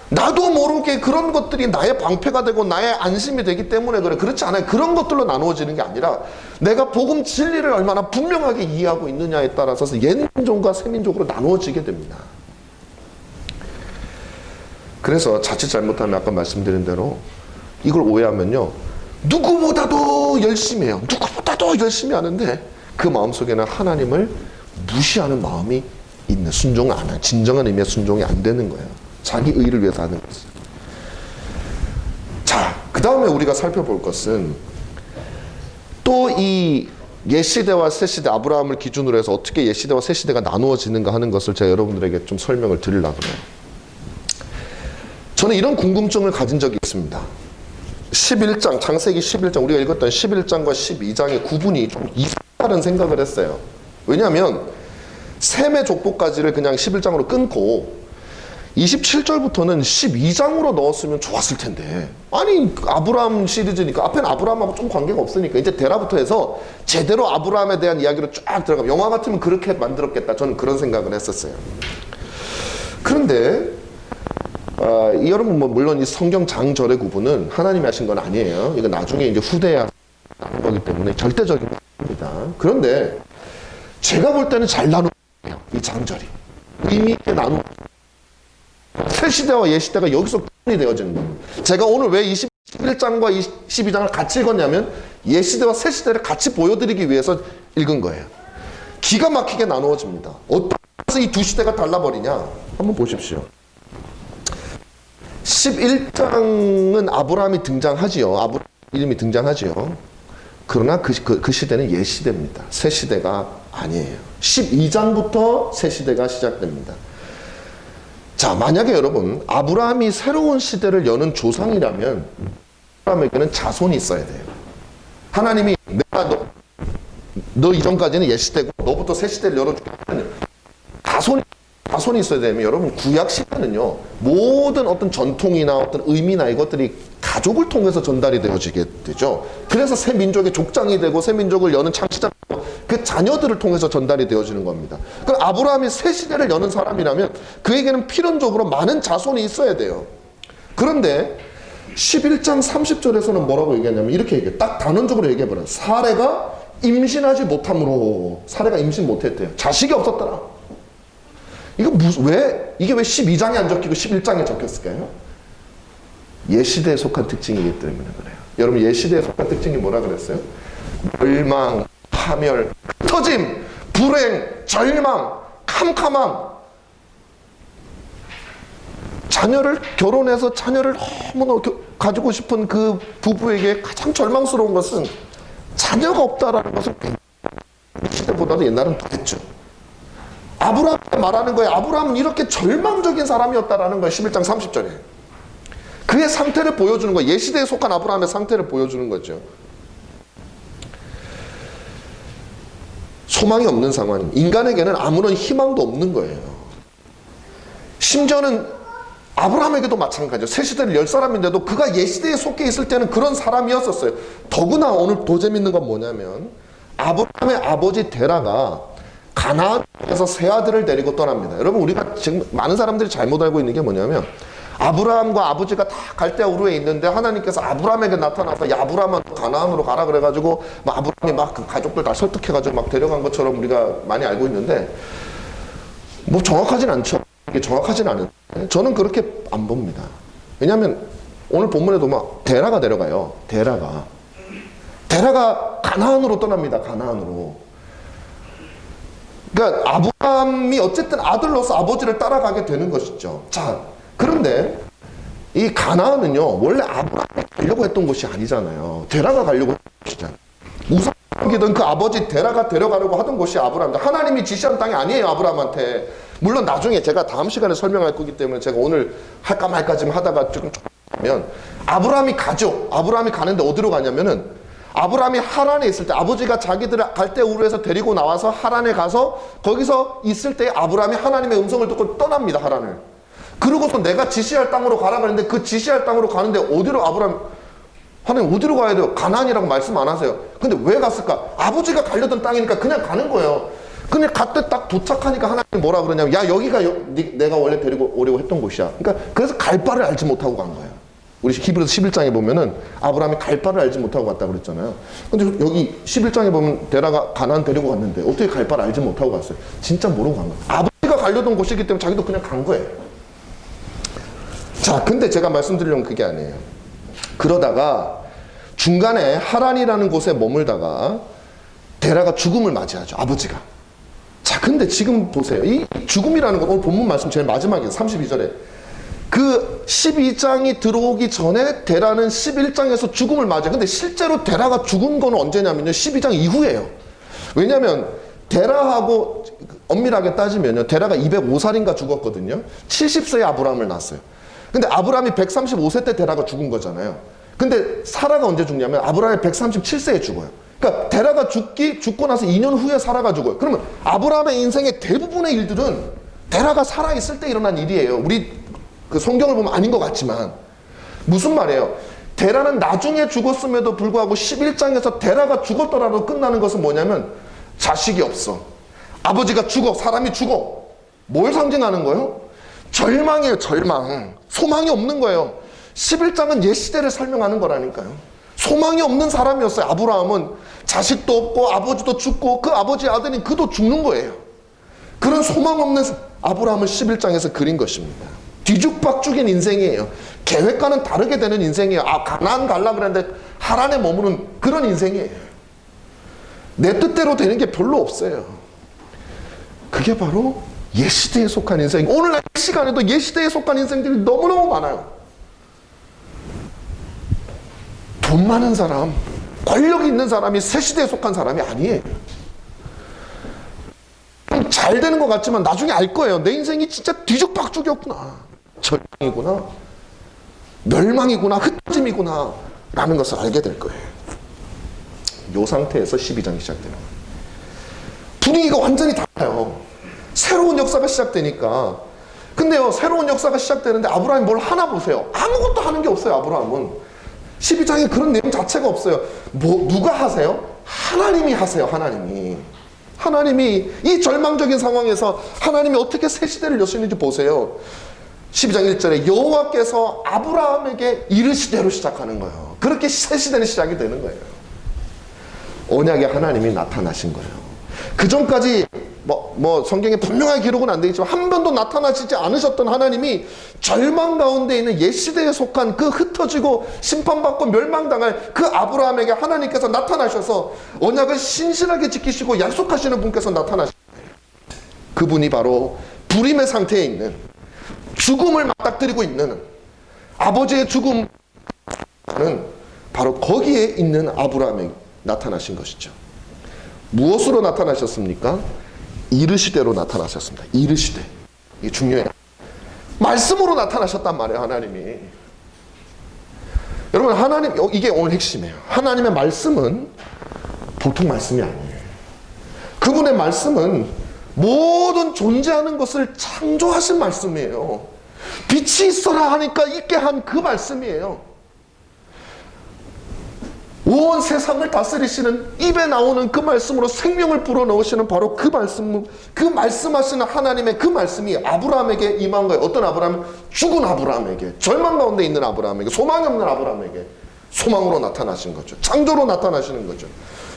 나도 모르게 그런 것들이 나의 방패가 되고 나의 안심이 되기 때문에 그래. 그렇지 않아요. 그런 것들로 나누어지는 게 아니라 내가 복음 진리를 얼마나 분명하게 이해하고 있느냐에 따라서 옛민족과 새민족으로 나누어지게 됩니다. 그래서 자칫 잘못하면 아까 말씀드린 대로 이걸 오해하면요, 누구보다도 열심히 해요. 누구보다도 열심히 하는데 그 마음속에는 하나님을 무시하는 마음이 있는, 순종 안 하는, 진정한 의미의 순종이 안 되는 거예요. 자기 의를 위해서 하는 것은. 자, 그 다음에 우리가 살펴볼 것은 또 이 옛시대와 새시대, 아브라함을 기준으로 해서 어떻게 옛시대와 새시대가 나누어지는가 하는 것을 제가 여러분들에게 좀 설명을 드리려고 해요. 저는 이런 궁금증을 가진 적이 있습니다. 11장, 창세기 11장, 우리가 읽었던 11장과 12장의 구분이 좀 이상하다는 생각을 했어요. 왜냐하면 셈의 족보까지를 그냥 11장으로 끊고 27절부터는 12장으로 넣었으면 좋았을 텐데, 아니 아브라함 시리즈니까 앞에는 아브라함하고 좀 관계가 없으니까 이제 데라부터 해서 제대로 아브라함에 대한 이야기로 쫙 들어가면, 영화 같으면 그렇게 만들었겠다, 저는 그런 생각을 했었어요. 그런데 여러분 물론 이 성경 장절의 구분은 하나님이 하신 건 아니에요. 이거 나중에 이제 후대에 하는 거기 때문에 절대적인 겁니다. 그런데 제가 볼 때는 잘 나누는 거예요. 이 장절이 의미 있게 나누고 새 시대와 옛 시대가 여기서 구분이 되어지는 거예요. 제가 오늘 왜 21장과 22장을 같이 읽었냐면 옛 시대와 새 시대를 같이 보여드리기 위해서 읽은 거예요. 기가 막히게 나누어집니다. 어떻게 이 두 시대가 달라버리냐 한번 보십시오. 11장은 아브라함이 등장하지요. 아브라함 이름이 등장하지요. 그러나 그 시대는 옛 시대입니다. 새 시대가 아니에요. 12장부터 새 시대가 시작됩니다. 자, 만약에 여러분 아브라함이 새로운 시대를 여는 조상이라면 아브라함에게는 자손이 있어야 돼요. 하나님이 내가 너 이전까지는 옛 시대고 너부터 새 시대를 열어줄게. 자손이 있어야 되면 여러분 구약 시대는요, 모든 어떤 전통이나 어떤 의미나 이것들이 가족을 통해서 전달이 되어지게 되죠. 그래서 새 민족의 족장이 되고 새 민족을 여는 창시자가 그 자녀들을 통해서 전달이 되어지는 겁니다. 그럼 아브라함이 새 시대를 여는 사람이라면 그에게는 필연적으로 많은 자손이 있어야 돼요. 그런데 11장 30절에서는 뭐라고 얘기하냐면 이렇게 얘기해요. 딱 단언적으로 얘기해버려요. 사례가 임신하지 못함으로, 사례가 임신 못했대요. 자식이 없었더라. 이게 이게 왜 12장에 안 적히고 11장에 적혔을까요? 옛시대에 속한 특징이기 때문에 그래요. 여러분 옛시대에 속한 특징이 뭐라 그랬어요? 멸망, 파멸, 터짐, 불행, 절망, 캄캄함. 결혼해서 자녀를 너무나 가지고 싶은 그 부부에게 가장 절망스러운 것은 자녀가 없다라는 것은 시대보다도 옛날은 더 했죠. 아브라함이 말하는 거예요. 아브라함은 이렇게 절망적인 사람이었다라는 거예요. 11장 30절에. 그의 상태를 보여주는 거예요. 예시대에 속한 아브라함의 상태를 보여주는 거죠. 소망이 없는 상황. 인간에게는 아무런 희망도 없는 거예요. 심지어는 아브라함에게도 마찬가지죠. 새 시대를 열 사람인데도 그가 예시대에 속해 있을 때는 그런 사람이었었어요. 더구나 오늘 더 재밌는 건 뭐냐면 아브라함의 아버지 데라가 가나안에서 세 아들을 데리고 떠납니다. 여러분, 우리가 지금 많은 사람들이 잘못 알고 있는 게 뭐냐면 아브라함과 아버지가 다 갈대아 우르에 있는데 하나님께서 아브라함에게 나타나서 야, 아브라함은 가나안으로 가라 그래가지고 막 아브라함이 막 그 가족들 다 설득해가지고 막 데려간 것처럼 우리가 많이 알고 있는데 뭐 정확하진 않죠. 이게 정확하진 않은데 저는 그렇게 안 봅니다. 왜냐하면 오늘 본문에도 막 데라가 데려가요. 데라가 가나안으로 떠납니다. 가나안으로. 그러니까 아브라함이 어쨌든 아들로서 아버지를 따라가게 되는 것이죠. 자, 그런데 이 가나안은요 원래 아브라함이 가려고 했던 곳이 아니잖아요. 데라가 가려고 했던 곳이잖아요. 우상이던 그 아버지 데라가 데려가려고 하던 곳이 아브라함인데 하나님이 지시한 땅이 아니에요. 아브라함한테. 물론 나중에 제가 다음 시간에 설명할 거기 때문에 제가 오늘 할까 말까 지금 하다가 조금 하면 아브라함이 가죠. 아브라함이 가는데 어디로 가냐면은 아브라함이 하란에 있을 때 아버지가 자기들을 갈대아 우르에서 데리고 나와서 하란에 가서 거기서 있을 때 아브라함이 하나님의 음성을 듣고 떠납니다. 하란을. 그러고서 내가 지시할 땅으로 가라 그랬는데 그 지시할 땅으로 가는데 어디로 하나님 어디로 가야 돼요? 가나안이라고 말씀 안 하세요. 근데 왜 갔을까? 아버지가 가려던 땅이니까 그냥 가는 거예요. 근데 갔다 딱 도착하니까 하나님이 뭐라 그러냐면 야, 여기가 내가 원래 데리고 오려고 했던 곳이야. 그러니까 그래서 갈 바를 알지 못하고 간 거예요. 우리 히브리서 11장에 보면은 아브라함이 갈 바를 알지 못하고 갔다 그랬잖아요. 근데 여기 11장에 보면 데라가 가나안 데리고 갔는데 어떻게 갈 바를 알지 못하고 갔어요? 진짜 모르고 간 거예요. 아버지가 가려던 곳이기 때문에 자기도 그냥 간 거예요. 자, 근데 제가 말씀드리려는 그게 아니에요. 그러다가 중간에 하란이라는 곳에 머물다가 데라가 죽음을 맞이하죠. 아버지가. 자, 근데 지금 보세요. 이 죽음이라는 건 오늘 본문 말씀 제일 마지막에 32절에 그 12장이 들어오기 전에 데라는 11장에서 죽음을 맞아요. 근데 실제로 데라가 죽은 건 언제냐면요. 12장 이후예요. 왜냐하면 데라하고 엄밀하게 따지면요. 데라가 205살인가 죽었거든요. 70세에 아브라함을 낳았어요. 근데 아브라함이 135세 때 데라가 죽은 거잖아요. 근데 사라가 언제 죽냐면 아브라함이 137세에 죽어요. 그러니까 데라가 죽고 나서 2년 후에 사라가 죽어요. 그러면 아브라함의 인생의 대부분의 일들은 데라가 살아있을 때 일어난 일이에요. 우리 그 성경을 보면 아닌 것 같지만 무슨 말이에요? 데라는 나중에 죽었음에도 불구하고 11장에서 데라가 죽었더라도 끝나는 것은 뭐냐면 자식이 없어. 아버지가 죽어. 사람이 죽어. 뭘 상징하는 거예요? 절망이에요. 절망. 소망이 없는 거예요. 11장은 옛 시대를 설명하는 거라니까요. 소망이 없는 사람이었어요. 아브라함은 자식도 없고 아버지도 죽고 그 아버지 아들인 그도 죽는 거예요. 그런 소망 없는 아브라함을 11장에서 그린 것입니다. 뒤죽박죽인 인생이에요. 계획과는 다르게 되는 인생이에요. 가나안 가려고 그랬는데 하란에 머무는 그런 인생이에요. 내 뜻대로 되는 게 별로 없어요. 그게 바로 옛시대에 속한 인생. 오늘날 이 시간에도 옛시대에 속한 인생들이 너무너무 많아요. 돈 많은 사람, 권력 있는 사람이 새 시대에 속한 사람이 아니에요. 잘 되는 것 같지만 나중에 알 거예요. 내 인생이 진짜 뒤죽박죽이었구나. 절망이구나. 멸망이구나. 흩어짐이구나. 라는 것을 알게 될 거예요. 이 상태에서 12장이 시작되는 거예요. 분위기가 완전히 달라요. 새로운 역사가 시작되니까. 근데요, 새로운 역사가 시작되는데 아브라함이 뭘 하나 보세요. 아무것도 하는 게 없어요. 아브라함은 12장에 그런 내용 자체가 없어요. 누가 하세요? 하나님이 하세요. 하나님이 이 절망적인 상황에서 하나님이 어떻게 새 시대를 여시는지 보세요. 12장 1절에 여호와께서 아브라함에게 이르시되로 시작하는 거예요. 그렇게 새 시대는 시작이 되는 거예요. 언약의 하나님이 나타나신 거예요. 그 전까지 성경에 분명하게 기록은 안 되어 있지만 한 번도 나타나시지 않으셨던 하나님이 절망 가운데 있는 옛 시대에 속한 그 흩어지고 심판받고 멸망당할 그 아브라함에게 하나님께서 나타나셔서 언약을 신실하게 지키시고 약속하시는 분께서 나타나신 거예요. 그분이 바로 불임의 상태에 있는, 죽음을 맞닥뜨리고 있는, 아버지의 죽음은 바로 거기에 있는 아브라함에게 나타나신 것이죠. 무엇으로 나타나셨습니까? 이르시되로 나타나셨습니다. 이르시되. 이게 중요해요. 말씀으로 나타나셨단 말이에요, 하나님이. 여러분, 하나님, 이게 오늘 핵심이에요. 하나님의 말씀은 보통 말씀이 아니에요. 그분의 말씀은 모든 존재하는 것을 창조하신 말씀이에요. 빛이 있어라 하니까 있게 한 그 말씀이에요. 온 세상을 다스리시는, 입에 나오는 그 말씀으로 생명을 불어넣으시는 바로 그 말씀, 그 말씀하시는 하나님의 그 말씀이 아브라함에게 임한 거예요. 어떤 아브라함? 죽은 아브라함에게, 절망 가운데 있는 아브라함에게, 소망이 없는 아브라함에게 소망으로 나타나신 거죠. 창조로 나타나시는 거죠.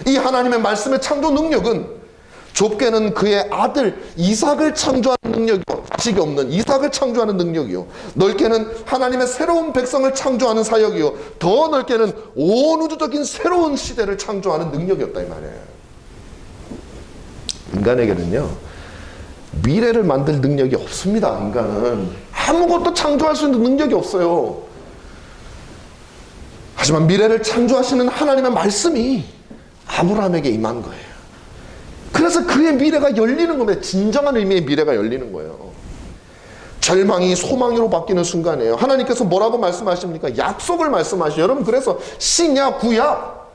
이 하나님의 말씀의 창조 능력은 좁게는 그의 아들 이삭을 창조하는 능력이요, 자식이 없는 이삭을 창조하는 능력이요, 넓게는 하나님의 새로운 백성을 창조하는 사역이요, 더 넓게는 온 우주적인 새로운 시대를 창조하는 능력이었다 이 말이에요. 인간에게는요, 미래를 만들 능력이 없습니다. 인간은 아무것도 창조할 수 있는 능력이 없어요. 하지만 미래를 창조하시는 하나님의 말씀이 아브라함에게 임한 거예요. 그래서 그의 미래가 열리는 겁니다. 진정한 의미의 미래가 열리는 거예요. 절망이 소망으로 바뀌는 순간이에요. 하나님께서 뭐라고 말씀하십니까? 약속을 말씀하시죠. 여러분, 그래서 신약, 구약,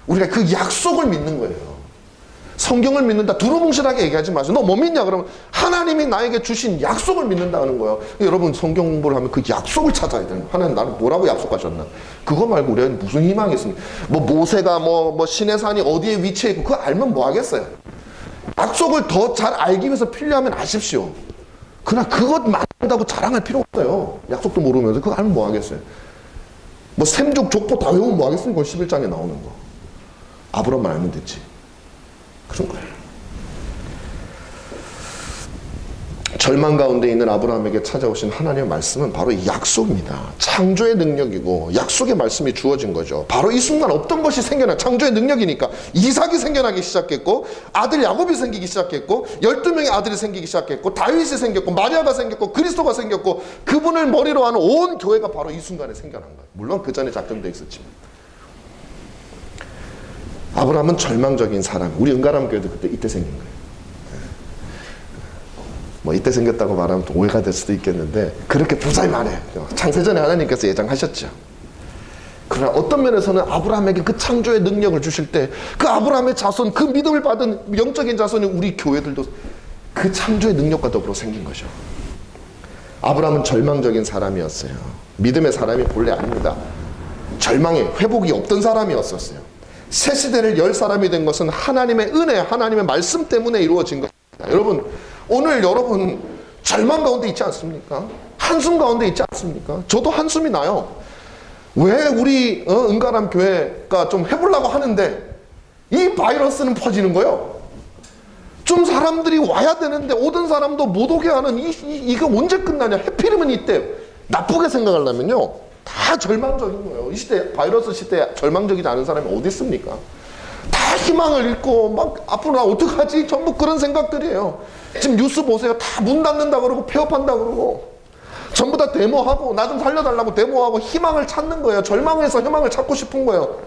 우리가 그 약속을 믿는 거예요. 성경을 믿는다, 두루뭉실하게 얘기하지 마세요. 너 뭐 믿냐? 그러면 하나님이 나에게 주신 약속을 믿는다는 거예요. 여러분, 성경 공부를 하면 그 약속을 찾아야 되는 거예요. 하나님 나는 뭐라고 약속하셨나? 그거 말고 우리는 무슨 희망이 있습니까? 모세가 신의 산이 어디에 위치해 있고 그거 알면 뭐 하겠어요? 약속을 더 잘 알기 위해서 필요하면 아십시오. 그러나 그것만 안다고 자랑할 필요 없어요. 약속도 모르면서 그거 알면 뭐 하겠어요? 샘족 족보 다 외우면 뭐 하겠습니까? 11장에 나오는 거. 아브라함만 알면 됐지. 그런 거예요. 절망 가운데 있는 아브라함에게 찾아오신 하나님의 말씀은 바로 이 약속입니다. 창조의 능력이고 약속의 말씀이 주어진 거죠. 바로 이 순간 없던 것이 생겨나, 창조의 능력이니까 이삭이 생겨나기 시작했고, 아들 야곱이 생기기 시작했고, 12명의 아들이 생기기 시작했고, 다윗이 생겼고, 마리아가 생겼고, 그리스도가 생겼고, 그분을 머리로 하는 온 교회가 바로 이 순간에 생겨난 거예요. 물론 그 전에 작정되어 있었지만. 아브라함은 절망적인 사람, 우리 은가람 교회도 그때 이때 생긴 거예요. 이때 생겼다고 말하면 또 오해가 될 수도 있겠는데, 그렇게 부자의 말해. 창세전에 하나님께서 예정하셨죠. 그러나 어떤 면에서는 아브라함에게 그 창조의 능력을 주실 때, 그 아브라함의 자손, 그 믿음을 받은 영적인 자손이 우리 교회들도 그 창조의 능력과 더불어 생긴 거죠. 아브라함은 절망적인 사람이었어요. 믿음의 사람이 본래 아닙니다. 절망에 회복이 없던 사람이었었어요. 새 시대를 열 사람이 된 것은 하나님의 은혜, 하나님의 말씀 때문에 이루어진 것입니다. 여러분, 오늘 여러분 절망 가운데 있지 않습니까? 한숨 가운데 있지 않습니까? 저도 한숨이 나요. 왜 우리 은가람 교회가 좀 해보려고 하는데 이 바이러스는 퍼지는 거예요? 좀 사람들이 와야 되는데 오던 사람도 못 오게 하는 이거 언제 끝나냐? 해피름은 이때. 나쁘게 생각하려면요, 다 절망적인 거예요. 이 시대, 바이러스 시대에 절망적이지 않은 사람이 어디 있습니까? 다 희망을 잃고 막 앞으로 나 어떡하지? 전부 그런 생각들이에요. 지금 뉴스 보세요. 다 문 닫는다 그러고 폐업한다 그러고 전부 다 데모하고 나 좀 살려달라고 데모하고 희망을 찾는 거예요. 절망해서 희망을 찾고 싶은 거예요.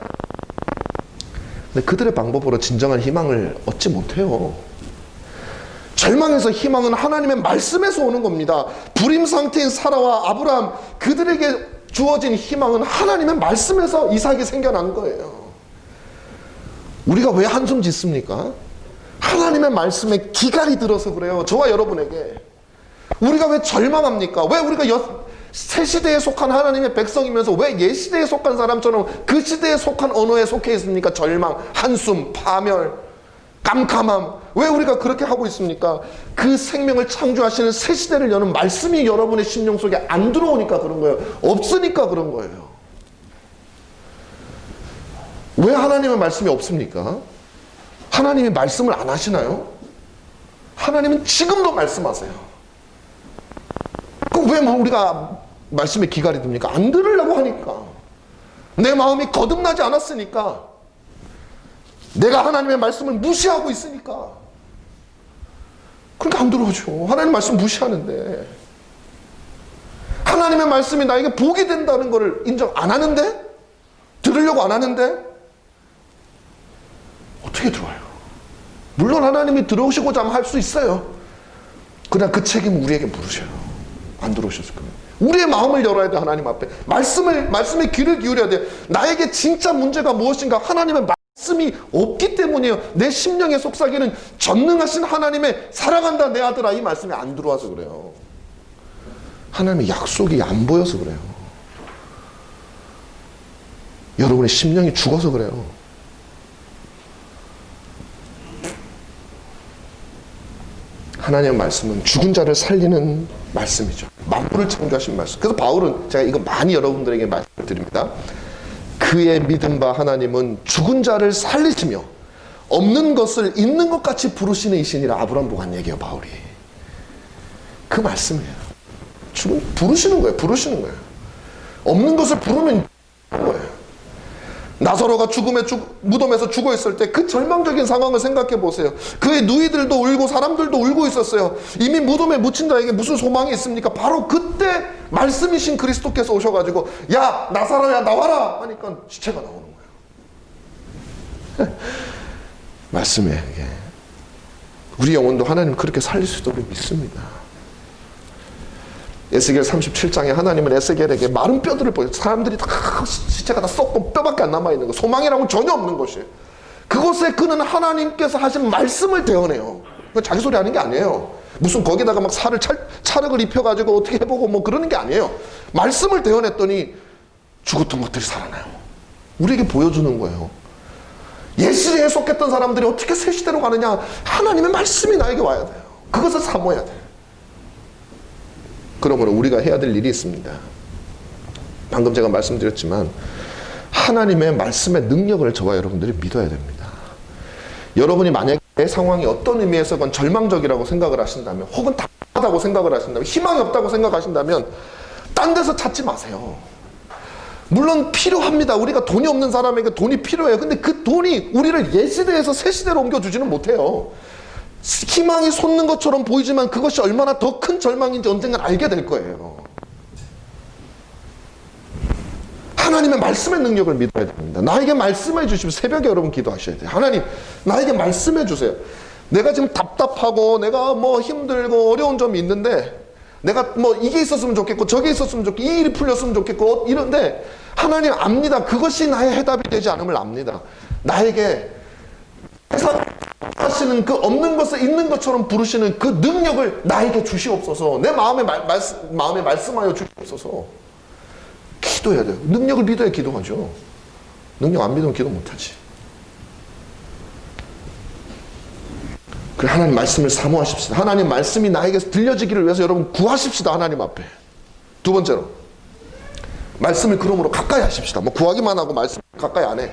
근데 그들의 방법으로 진정한 희망을 얻지 못해요. 절망에서 희망은 하나님의 말씀에서 오는 겁니다. 불임 상태인 사라와 아브라함, 그들에게 주어진 희망은 하나님의 말씀에서 이삭이 생겨난 거예요. 우리가 왜 한숨 짓습니까? 하나님의 말씀에 기갈이 들어서 그래요. 저와 여러분에게. 우리가 왜 절망합니까? 왜 우리가 새 시대에 속한 하나님의 백성이면서 왜 옛 시대에 속한 사람처럼 그 시대에 속한 언어에 속해 있습니까? 절망, 한숨, 파멸, 깜깜함. 왜 우리가 그렇게 하고 있습니까? 그 생명을 창조하시는 새 시대를 여는 말씀이 여러분의 심령 속에 안 들어오니까 그런 거예요. 없으니까 그런 거예요. 왜 하나님의 말씀이 없습니까? 하나님이 말씀을 안 하시나요? 하나님은 지금도 말씀하세요. 그럼 왜 우리가 말씀에 기갈이 듭니까? 안 들으려고 하니까. 내 마음이 거듭나지 않았으니까. 내가 하나님의 말씀을 무시하고 있으니까. 그러니까 안 들어오죠. 하나님 말씀 무시하는데. 하나님의 말씀이 나에게 복이 된다는 것을 인정 안 하는데? 들으려고 안 하는데? 어떻게 들어와요? 물론 하나님이 들어오시고자 하면 할 수 있어요. 그러나 그 책임은 우리에게 물으셔요. 안 들어오셨을 거예요. 우리의 마음을 열어야 돼. 하나님 앞에 말씀에 귀를 기울여야 돼. 나에게 진짜 문제가 무엇인가? 하나님의 말씀이 없기 때문이에요. 내 심령의 속삭이는 전능하신 하나님의 사랑한다 내 아들아, 이 말씀이 안 들어와서 그래요. 하나님의 약속이 안 보여서 그래요. 여러분의 심령이 죽어서 그래요. 하나님의 말씀은 죽은 자를 살리는 말씀이죠. 만물을 창조하신 말씀. 그래서 바울은, 제가 이거 많이 여러분들에게 말씀을 드립니다. 그의 믿음 바 하나님은 죽은 자를 살리시며 없는 것을 있는 것 같이 부르시는 이신이라 아브라함 보고 한 얘기예요, 바울이. 그 말씀이에요. 부르시는 거예요. 부르시는 거예요. 없는 것을 부르면 거예요. 나사로가 무덤에서 죽어 있을 때 그 절망적인 상황을 생각해 보세요. 그의 누이들도 울고 사람들도 울고 있었어요. 이미 무덤에 묻힌 자에게 무슨 소망이 있습니까? 바로 그때 말씀이신 그리스도께서 오셔가지고 야 나사로야 나와라 하니까 시체가 나오는 거예요. 말씀이에요. 이게. 우리 영혼도 하나님 그렇게 살릴 수 있도록 믿습니다. 에스겔 37장에 하나님은 에스겔에게 마른 뼈들을 보여요. 사람들이 다 시체가 다 썩고 뼈밖에 안 남아있는 거, 소망이라고는 전혀 없는 것이에요. 그곳에 그는 하나님께서 하신 말씀을 대언해요. 자기 소리 하는 게 아니에요. 무슨 거기다가 막 찰흙을 입혀가지고 어떻게 해보고 뭐 그러는 게 아니에요. 말씀을 대언했더니 죽었던 것들이 살아나요. 우리에게 보여주는 거예요. 옛시대에 속했던 사람들이 어떻게 새 시대로 가느냐? 하나님의 말씀이 나에게 와야 돼요. 그것을 사모해야 돼요. 그러므로 우리가 해야 될 일이 있습니다. 방금 제가 말씀드렸지만 하나님의 말씀의 능력을 저와 여러분들이 믿어야 됩니다. 여러분이 만약에 내 상황이 어떤 의미에서건 절망적이라고 생각을 하신다면, 혹은 답답하다고 생각을 하신다면, 희망이 없다고 생각하신다면 딴 데서 찾지 마세요. 물론 필요합니다. 우리가 돈이 없는 사람에게 돈이 필요해요. 근데 그 돈이 우리를 옛시대에서 새시대로 옮겨주지는 못해요. 희망이 솟는 것처럼 보이지만 그것이 얼마나 더 큰 절망인지 언젠간 알게 될 거예요. 하나님의 말씀의 능력을 믿어야 됩니다. 나에게 말씀해 주시면 새벽에 여러분 기도하셔야 돼요. 하나님 나에게 말씀해 주세요. 내가 지금 답답하고 내가 뭐 힘들고 어려운 점이 있는데 내가 뭐 이게 있었으면 좋겠고 저게 있었으면 좋겠고 이 일이 풀렸으면 좋겠고 이런데 하나님 압니다. 그것이 나의 해답이 되지 않음을 압니다. 나에게 하시는 그 없는 것을 있는 것처럼 부르시는 그 능력을 나에게 주시옵소서. 내 마음에 말씀하여 주시옵소서. 기도해야 돼요. 능력을 믿어야 기도하죠. 능력 안 믿으면 기도 못하지. 그래, 하나님 말씀을 사모하십시다. 하나님 말씀이 나에게 들려지기를 위해서 여러분 구하십시다. 하나님 앞에. 두 번째로 말씀을 그러므로 가까이 하십시다. 뭐 구하기만 하고 말씀 가까이 안 해.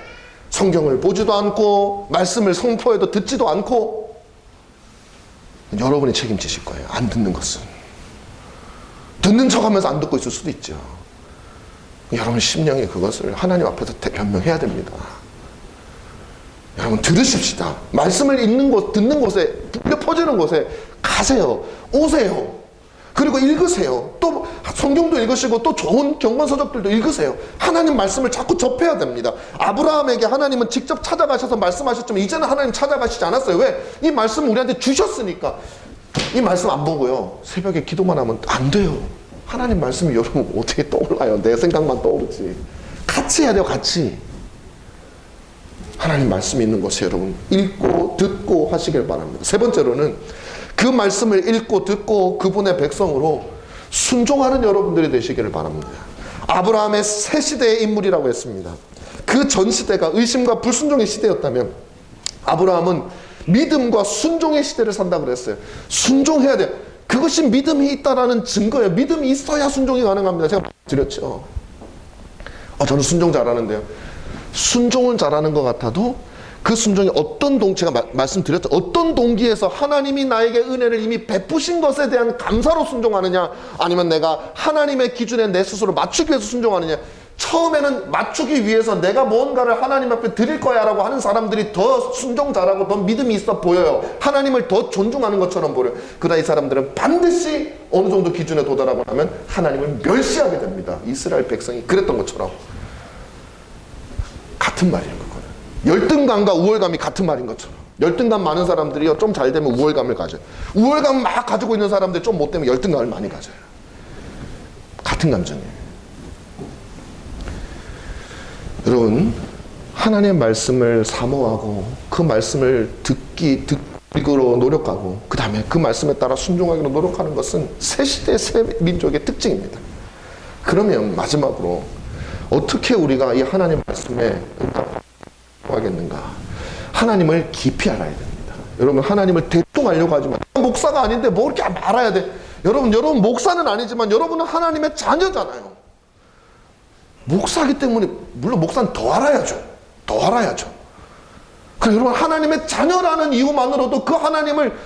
성경을 보지도 않고 말씀을 선포해도 듣지도 않고 여러분이 책임지실 거예요. 안 듣는 것은. 듣는 척하면서 안 듣고 있을 수도 있죠. 여러분 심령이 그것을 하나님 앞에서 변명해야 됩니다. 여러분 들으십시다. 말씀을 읽는 곳, 듣는 곳에, 울려 퍼지는 곳에 가세요. 오세요. 그리고 읽으세요. 또 성경도 읽으시고 또 좋은 경건서적들도 읽으세요. 하나님 말씀을 자꾸 접해야 됩니다. 아브라함에게 하나님은 직접 찾아가셔서 말씀하셨지만 이제는 하나님 찾아가시지 않았어요. 왜? 이 말씀을 우리한테 주셨으니까. 이 말씀 안 보고요 새벽에 기도만 하면 안 돼요. 하나님 말씀이 여러분 어떻게 떠올라요? 내 생각만 떠오르지. 같이 해야 돼요. 같이. 하나님 말씀이 있는 곳에 여러분 읽고 듣고 하시길 바랍니다. 세 번째로는 그 말씀을 읽고 듣고 그분의 백성으로 순종하는 여러분들이 되시기를 바랍니다. 아브라함의 새 시대의 인물이라고 했습니다. 그 전 시대가 의심과 불순종의 시대였다면 아브라함은 믿음과 순종의 시대를 산다 그랬어요. 순종해야 돼요. 그것이 믿음이 있다라는 증거예요. 믿음이 있어야 순종이 가능합니다. 제가 드렸죠. 저는 순종 잘하는데요. 순종은 잘하는 것 같아도 그 순종이 어떤 제가 말씀드렸죠. 어떤 동기에서 하나님이 나에게 은혜를 이미 베푸신 것에 대한 감사로 순종하느냐, 아니면 내가 하나님의 기준에 내 스스로 맞추기 위해서 순종하느냐, 처음에는 맞추기 위해서 내가 뭔가를 하나님 앞에 드릴 거야 라고 하는 사람들이 더 순종 잘하고 더 믿음이 있어 보여요. 하나님을 더 존중하는 것처럼 보여요. 그러나 이 사람들은 반드시 어느 정도 기준에 도달하고 나면 하나님을 멸시하게 됩니다. 이스라엘 백성이 그랬던 것처럼. 같은 말이에요. 그거는 열등감과 우월감이 같은 말인 것처럼. 열등감 많은 사람들이요, 좀 잘 되면 우월감을 가져요. 우월감 막 가지고 있는 사람들 좀 못 되면 열등감을 많이 가져요. 같은 감정이에요. 여러분, 하나님의 말씀을 사모하고 그 말씀을 듣기로 노력하고 그 다음에 그 말씀에 따라 순종하기로 노력하는 것은 새 시대 새 민족의 특징입니다. 그러면 마지막으로 어떻게 우리가 이 하나님 말씀에 응답하겠는가? 하나님을 깊이 알아야 됩니다. 여러분, 하나님을 대충 알려고 하지 마. 목사가 아닌데 뭐 이렇게 알아야 돼? 여러분 목사는 아니지만 여러분은 하나님의 자녀잖아요. 목사기 때문에, 물론 목사는 더 알아야죠. 더 알아야죠. 그래서 여러분, 하나님의 자녀라는 이유만으로도 그 하나님을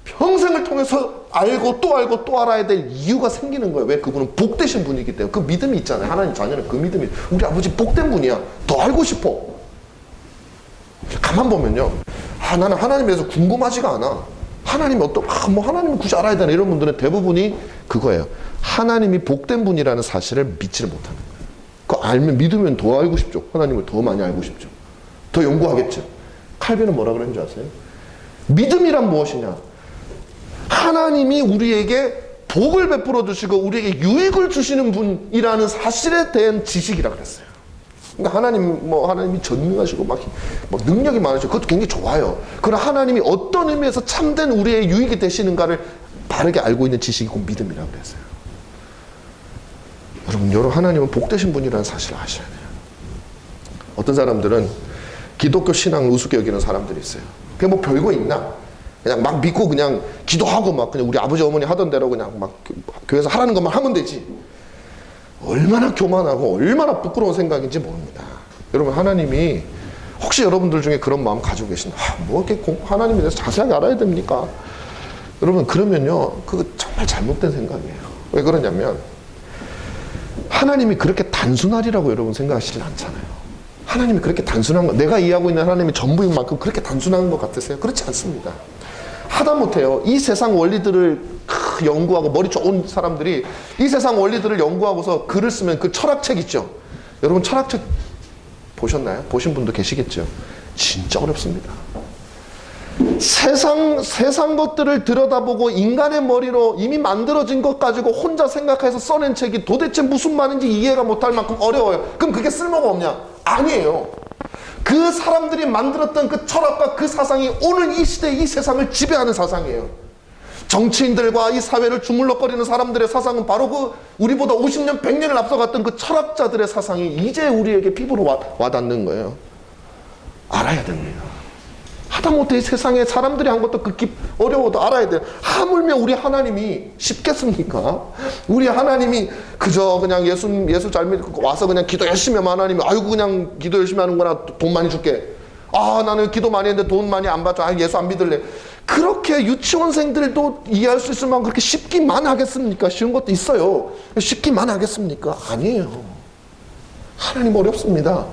평생을 통해서 알고 또 알아야 될 이유가 생기는 거예요. 왜? 그분은 복되신 분이기 때문에. 그 믿음이 있잖아요. 하나님 자녀는 그 믿음이, 우리 아버지 복된 분이야. 더 알고 싶어. 가만 보면요, 나는 하나님에 대해서 궁금하지가 않아. 하나님이 하나님을 굳이 알아야 되나, 이런 분들은 대부분이 그거예요. 하나님이 복된 분이라는 사실을 믿지를 못하는 거예요. 그거 알면, 믿으면 더 알고 싶죠. 하나님을 더 많이 알고 싶죠. 더 연구하겠죠. 칼빈은 뭐라 그랬는지 아세요? 믿음이란 무엇이냐? 하나님이 우리에게 복을 베풀어 주시고 우리에게 유익을 주시는 분이라는 사실에 대한 지식이라 그랬어요. 그러니까 하나님이 전능하시고 막 능력이 많으시고 그것도 굉장히 좋아요. 그러나 하나님이 어떤 의미에서 참된 우리의 유익이 되시는가를 바르게 알고 있는 지식이 곧 믿음이라고 그랬어요. 여러분, 하나님은 복되신 분이라는 사실을 아셔야 돼요. 어떤 사람들은 기독교 신앙을 우습게 여기는 사람들이 있어요. 그게 뭐 별거 있나? 그냥 막 믿고 그냥 기도하고 막 그냥 우리 아버지 어머니 하던 대로 그냥 막 교회에서 하라는 것만 하면 되지. 얼마나 교만하고 얼마나 부끄러운 생각인지 모릅니다. 여러분, 하나님이 혹시 여러분들 중에 그런 마음 가지고 계신다. 뭐 이렇게 하나님에 대해서 자세하게 알아야 됩니까? 여러분, 그러면요, 그거 정말 잘못된 생각이에요. 왜 그러냐면 하나님이 그렇게 단순하리라고 여러분 생각하시진 않잖아요. 하나님이 그렇게 단순한 거, 내가 이해하고 있는 하나님이 전부인 만큼 그렇게 단순한 것 같으세요? 그렇지 않습니다. 하다못해요, 이 세상 원리들을 연구하고 머리 좋은 사람들이 이 세상 원리들을 연구하고서 글을 쓰면 그 철학책 있죠. 여러분, 철학책 보셨나요? 보신 분도 계시겠죠. 진짜 어렵습니다. 세상 것들을 들여다보고 인간의 머리로 이미 만들어진 것 가지고 혼자 생각해서 써낸 책이 도대체 무슨 말인지 이해가 못할 만큼 어려워요. 그럼 그게 쓸모가 없냐? 아니에요. 그 사람들이 만들었던 그 철학과 그 사상이 오늘 이 시대 이 세상을 지배하는 사상이에요. 정치인들과 이 사회를 주물럭거리는 사람들의 사상은 바로 그 우리보다 50년, 100년을 앞서갔던 그 철학자들의 사상이 이제 우리에게 피부로 와닿는 거예요. 알아야 됩니다. 하다못해 세상에 사람들이 한 것도 극히 어려워도 알아야 돼요. 하물며 우리 하나님이 쉽겠습니까? 우리 하나님이 그저 그냥 예수 잘 믿고 와서 그냥 기도 열심히 하면 하나님이 아이고 그냥 기도 열심히 하는구나, 돈 많이 줄게. 나는 기도 많이 했는데 돈 많이 안 받죠. 예수 안 믿을래. 그렇게 유치원생들도 이해할 수 있을 만큼 그렇게 쉽기만 하겠습니까? 쉬운 것도 있어요. 쉽기만 하겠습니까? 아니에요. 하나님 어렵습니다.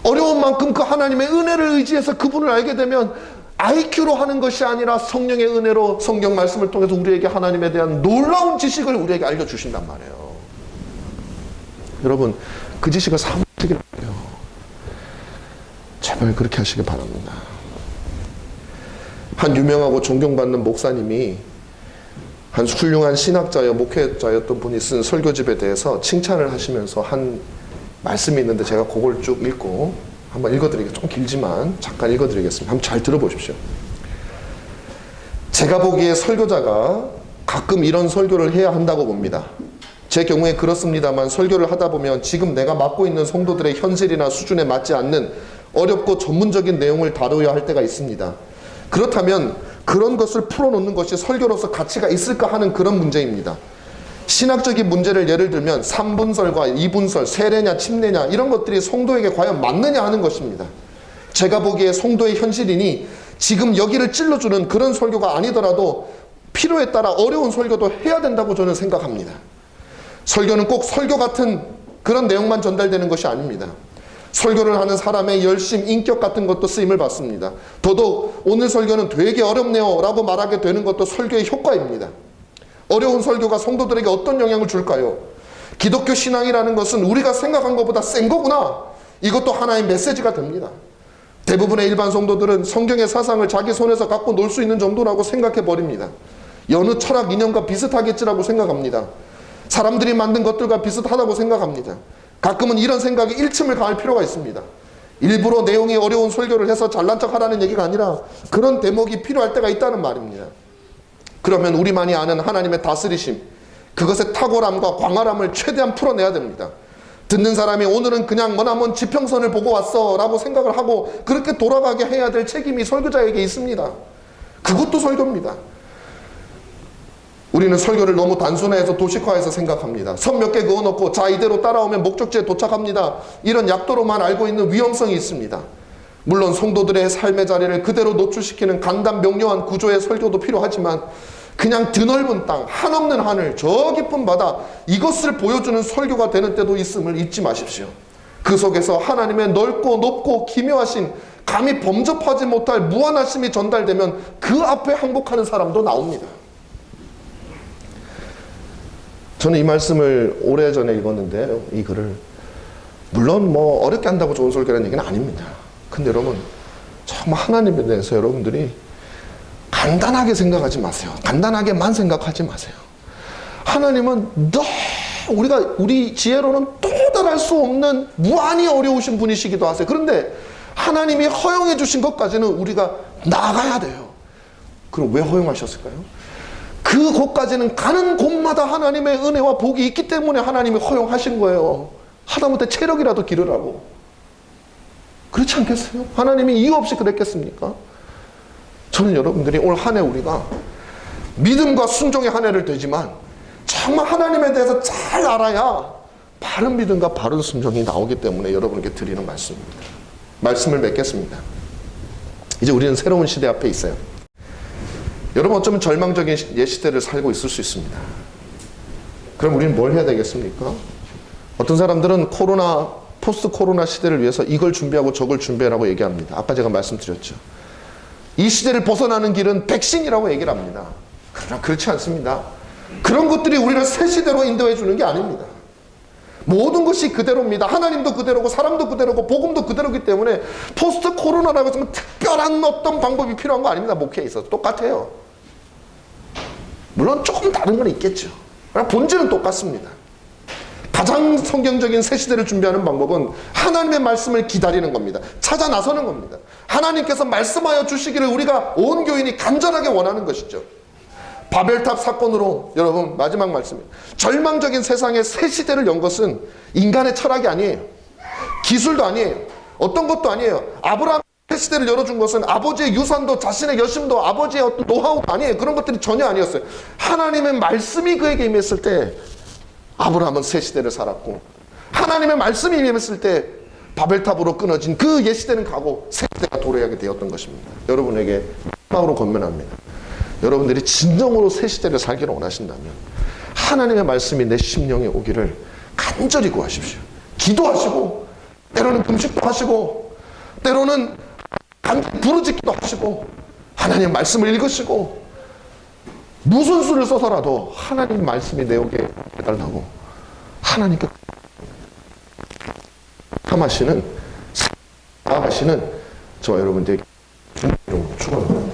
어려운 만큼 그 하나님의 은혜를 의지해서 그분을 알게 되면 IQ로 하는 것이 아니라 성령의 은혜로 성경 말씀을 통해서 우리에게 하나님에 대한 놀라운 지식을 우리에게 알려주신단 말이에요. 여러분, 그 지식을 사모하시길 바라요. 제발 그렇게 하시길 바랍니다. 한 유명하고 존경받는 목사님이 한 훌륭한 신학자여 목회자였던 분이 쓴 설교집에 대해서 칭찬을 하시면서 한 말씀이 있는데 제가 그걸 쭉 읽고 한번 읽어드리겠습니다. 좀 길지만 잠깐 읽어드리겠습니다. 한번 잘 들어보십시오. 제가 보기에 설교자가 가끔 이런 설교를 해야 한다고 봅니다. 제 경우에 그렇습니다만 설교를 하다 보면 지금 내가 맡고 있는 성도들의 현실이나 수준에 맞지 않는 어렵고 전문적인 내용을 다루어야 할 때가 있습니다. 그렇다면 그런 것을 풀어놓는 것이 설교로서 가치가 있을까 하는 그런 문제입니다. 신학적인 문제를 예를 들면 3분설과 2분설, 세례냐 침례냐 이런 것들이 성도에게 과연 맞느냐 하는 것입니다. 제가 보기에 성도의 현실이니 지금 여기를 찔러주는 그런 설교가 아니더라도 필요에 따라 어려운 설교도 해야 된다고 저는 생각합니다. 설교는 꼭 설교 같은 그런 내용만 전달되는 것이 아닙니다. 설교를 하는 사람의 열심, 인격 같은 것도 쓰임을 받습니다. 더더욱 오늘 설교는 되게 어렵네요 라고 말하게 되는 것도 설교의 효과입니다. 어려운 설교가 성도들에게 어떤 영향을 줄까요? 기독교 신앙이라는 것은 우리가 생각한 것보다 센 거구나. 이것도 하나의 메시지가 됩니다. 대부분의 일반 성도들은 성경의 사상을 자기 손에서 갖고 놀 수 있는 정도라고 생각해 버립니다. 여느 철학 이념과 비슷하겠지라고 생각합니다. 사람들이 만든 것들과 비슷하다고 생각합니다. 가끔은 이런 생각에 일침을 가할 필요가 있습니다. 일부러 내용이 어려운 설교를 해서 잘난 척 하라는 얘기가 아니라 그런 대목이 필요할 때가 있다는 말입니다. 그러면 우리만이 아는 하나님의 다스리심, 그것의 탁월함과 광활함을 최대한 풀어내야 됩니다. 듣는 사람이 오늘은 그냥 머나먼 지평선을 보고 왔어 라고 생각을 하고 그렇게 돌아가게 해야 될 책임이 설교자에게 있습니다. 그것도 설교입니다. 우리는 설교를 너무 단순화해서 도식화해서 생각합니다. 선 몇 개 그어놓고 자 이대로 따라오면 목적지에 도착합니다. 이런 약도로만 알고 있는 위험성이 있습니다. 물론 성도들의 삶의 자리를 그대로 노출시키는 간단 명료한 구조의 설교도 필요하지만 그냥 드넓은 땅, 한없는 하늘, 저 깊은 바다 이것을 보여주는 설교가 되는 때도 있음을 잊지 마십시오. 그 속에서 하나님의 넓고 높고 기묘하신 감히 범접하지 못할 무한하심이 전달되면 그 앞에 항복하는 사람도 나옵니다. 저는 이 말씀을 오래전에 읽었는데 이 글을 물론 뭐 어렵게 한다고 좋은 설교라는 얘기는 아닙니다. 근데 여러분 정말 하나님에 대해서 여러분들이 간단하게 생각하지 마세요. 간단하게만 생각하지 마세요. 하나님은 우리 지혜로는 도달할 수 없는 무한히 어려우신 분이시기도 하세요. 그런데 하나님이 허용해 주신 것까지는 우리가 나아가야 돼요. 그럼 왜 허용하셨을까요? 그 곳까지는 가는 곳마다 하나님의 은혜와 복이 있기 때문에 하나님이 허용하신 거예요. 하다못해 체력이라도 기르라고. 그렇지 않겠어요? 하나님이 이유 없이 그랬겠습니까? 저는 여러분들이 올 한 해 우리가 믿음과 순종의 한 해를 되지만 정말 하나님에 대해서 잘 알아야 바른 믿음과 바른 순종이 나오기 때문에 여러분에게 드리는 말씀입니다. 말씀을 맺겠습니다. 이제 우리는 새로운 시대 앞에 있어요. 여러분 어쩌면 절망적인 시대를 살고 있을 수 있습니다. 그럼 우리는 뭘 해야 되겠습니까? 어떤 사람들은 포스트 코로나 시대를 위해서 이걸 준비하고 저걸 준비하라고 얘기합니다. 아까 제가 말씀드렸죠. 이 시대를 벗어나는 길은 백신이라고 얘기를 합니다. 그러나 그렇지 않습니다. 그런 것들이 우리를 새 시대로 인도해 주는 게 아닙니다. 모든 것이 그대로입니다. 하나님도 그대로고 사람도 그대로고 복음도 그대로기 때문에 포스트 코로나라고 해서 특별한 어떤 방법이 필요한 거 아닙니다. 목회에 있어서 똑같아요. 물론 조금 다른 건 있겠죠. 그러나 본질은 똑같습니다. 가장 성경적인 새 시대를 준비하는 방법은 하나님의 말씀을 기다리는 겁니다. 찾아 나서는 겁니다. 하나님께서 말씀하여 주시기를 우리가 온 교인이 간절하게 원하는 것이죠. 바벨탑 사건으로 여러분 마지막 말씀입니다. 절망적인 세상에 새 시대를 연 것은 인간의 철학이 아니에요. 기술도 아니에요. 어떤 것도 아니에요. 아브라함 새 시대를 열어준 것은 아버지의 유산도 자신의 여심도 아버지의 어떤 노하우도 아니에요. 그런 것들이 전혀 아니었어요. 하나님의 말씀이 그에게 임했을 때 아브라함은 새 시대를 살았고 하나님의 말씀이 임했을 때 바벨탑으로 끊어진 그 옛 시대는 가고 새 시대가 도래하게 되었던 것입니다. 여러분에게 마음으로 권면합니다. 여러분들이 진정으로 새 시대를 살기를 원하신다면 하나님의 말씀이 내 심령에 오기를 간절히 구하십시오. 기도하시고 때로는 금식도 하시고 때로는 부르짖기도 하시고 하나님의 말씀을 읽으시고 무슨 수를 써서라도 하나님 말씀이 내 속에 해달라고 하나님께 나아가시는 저와 여러분들에게 축원합니다.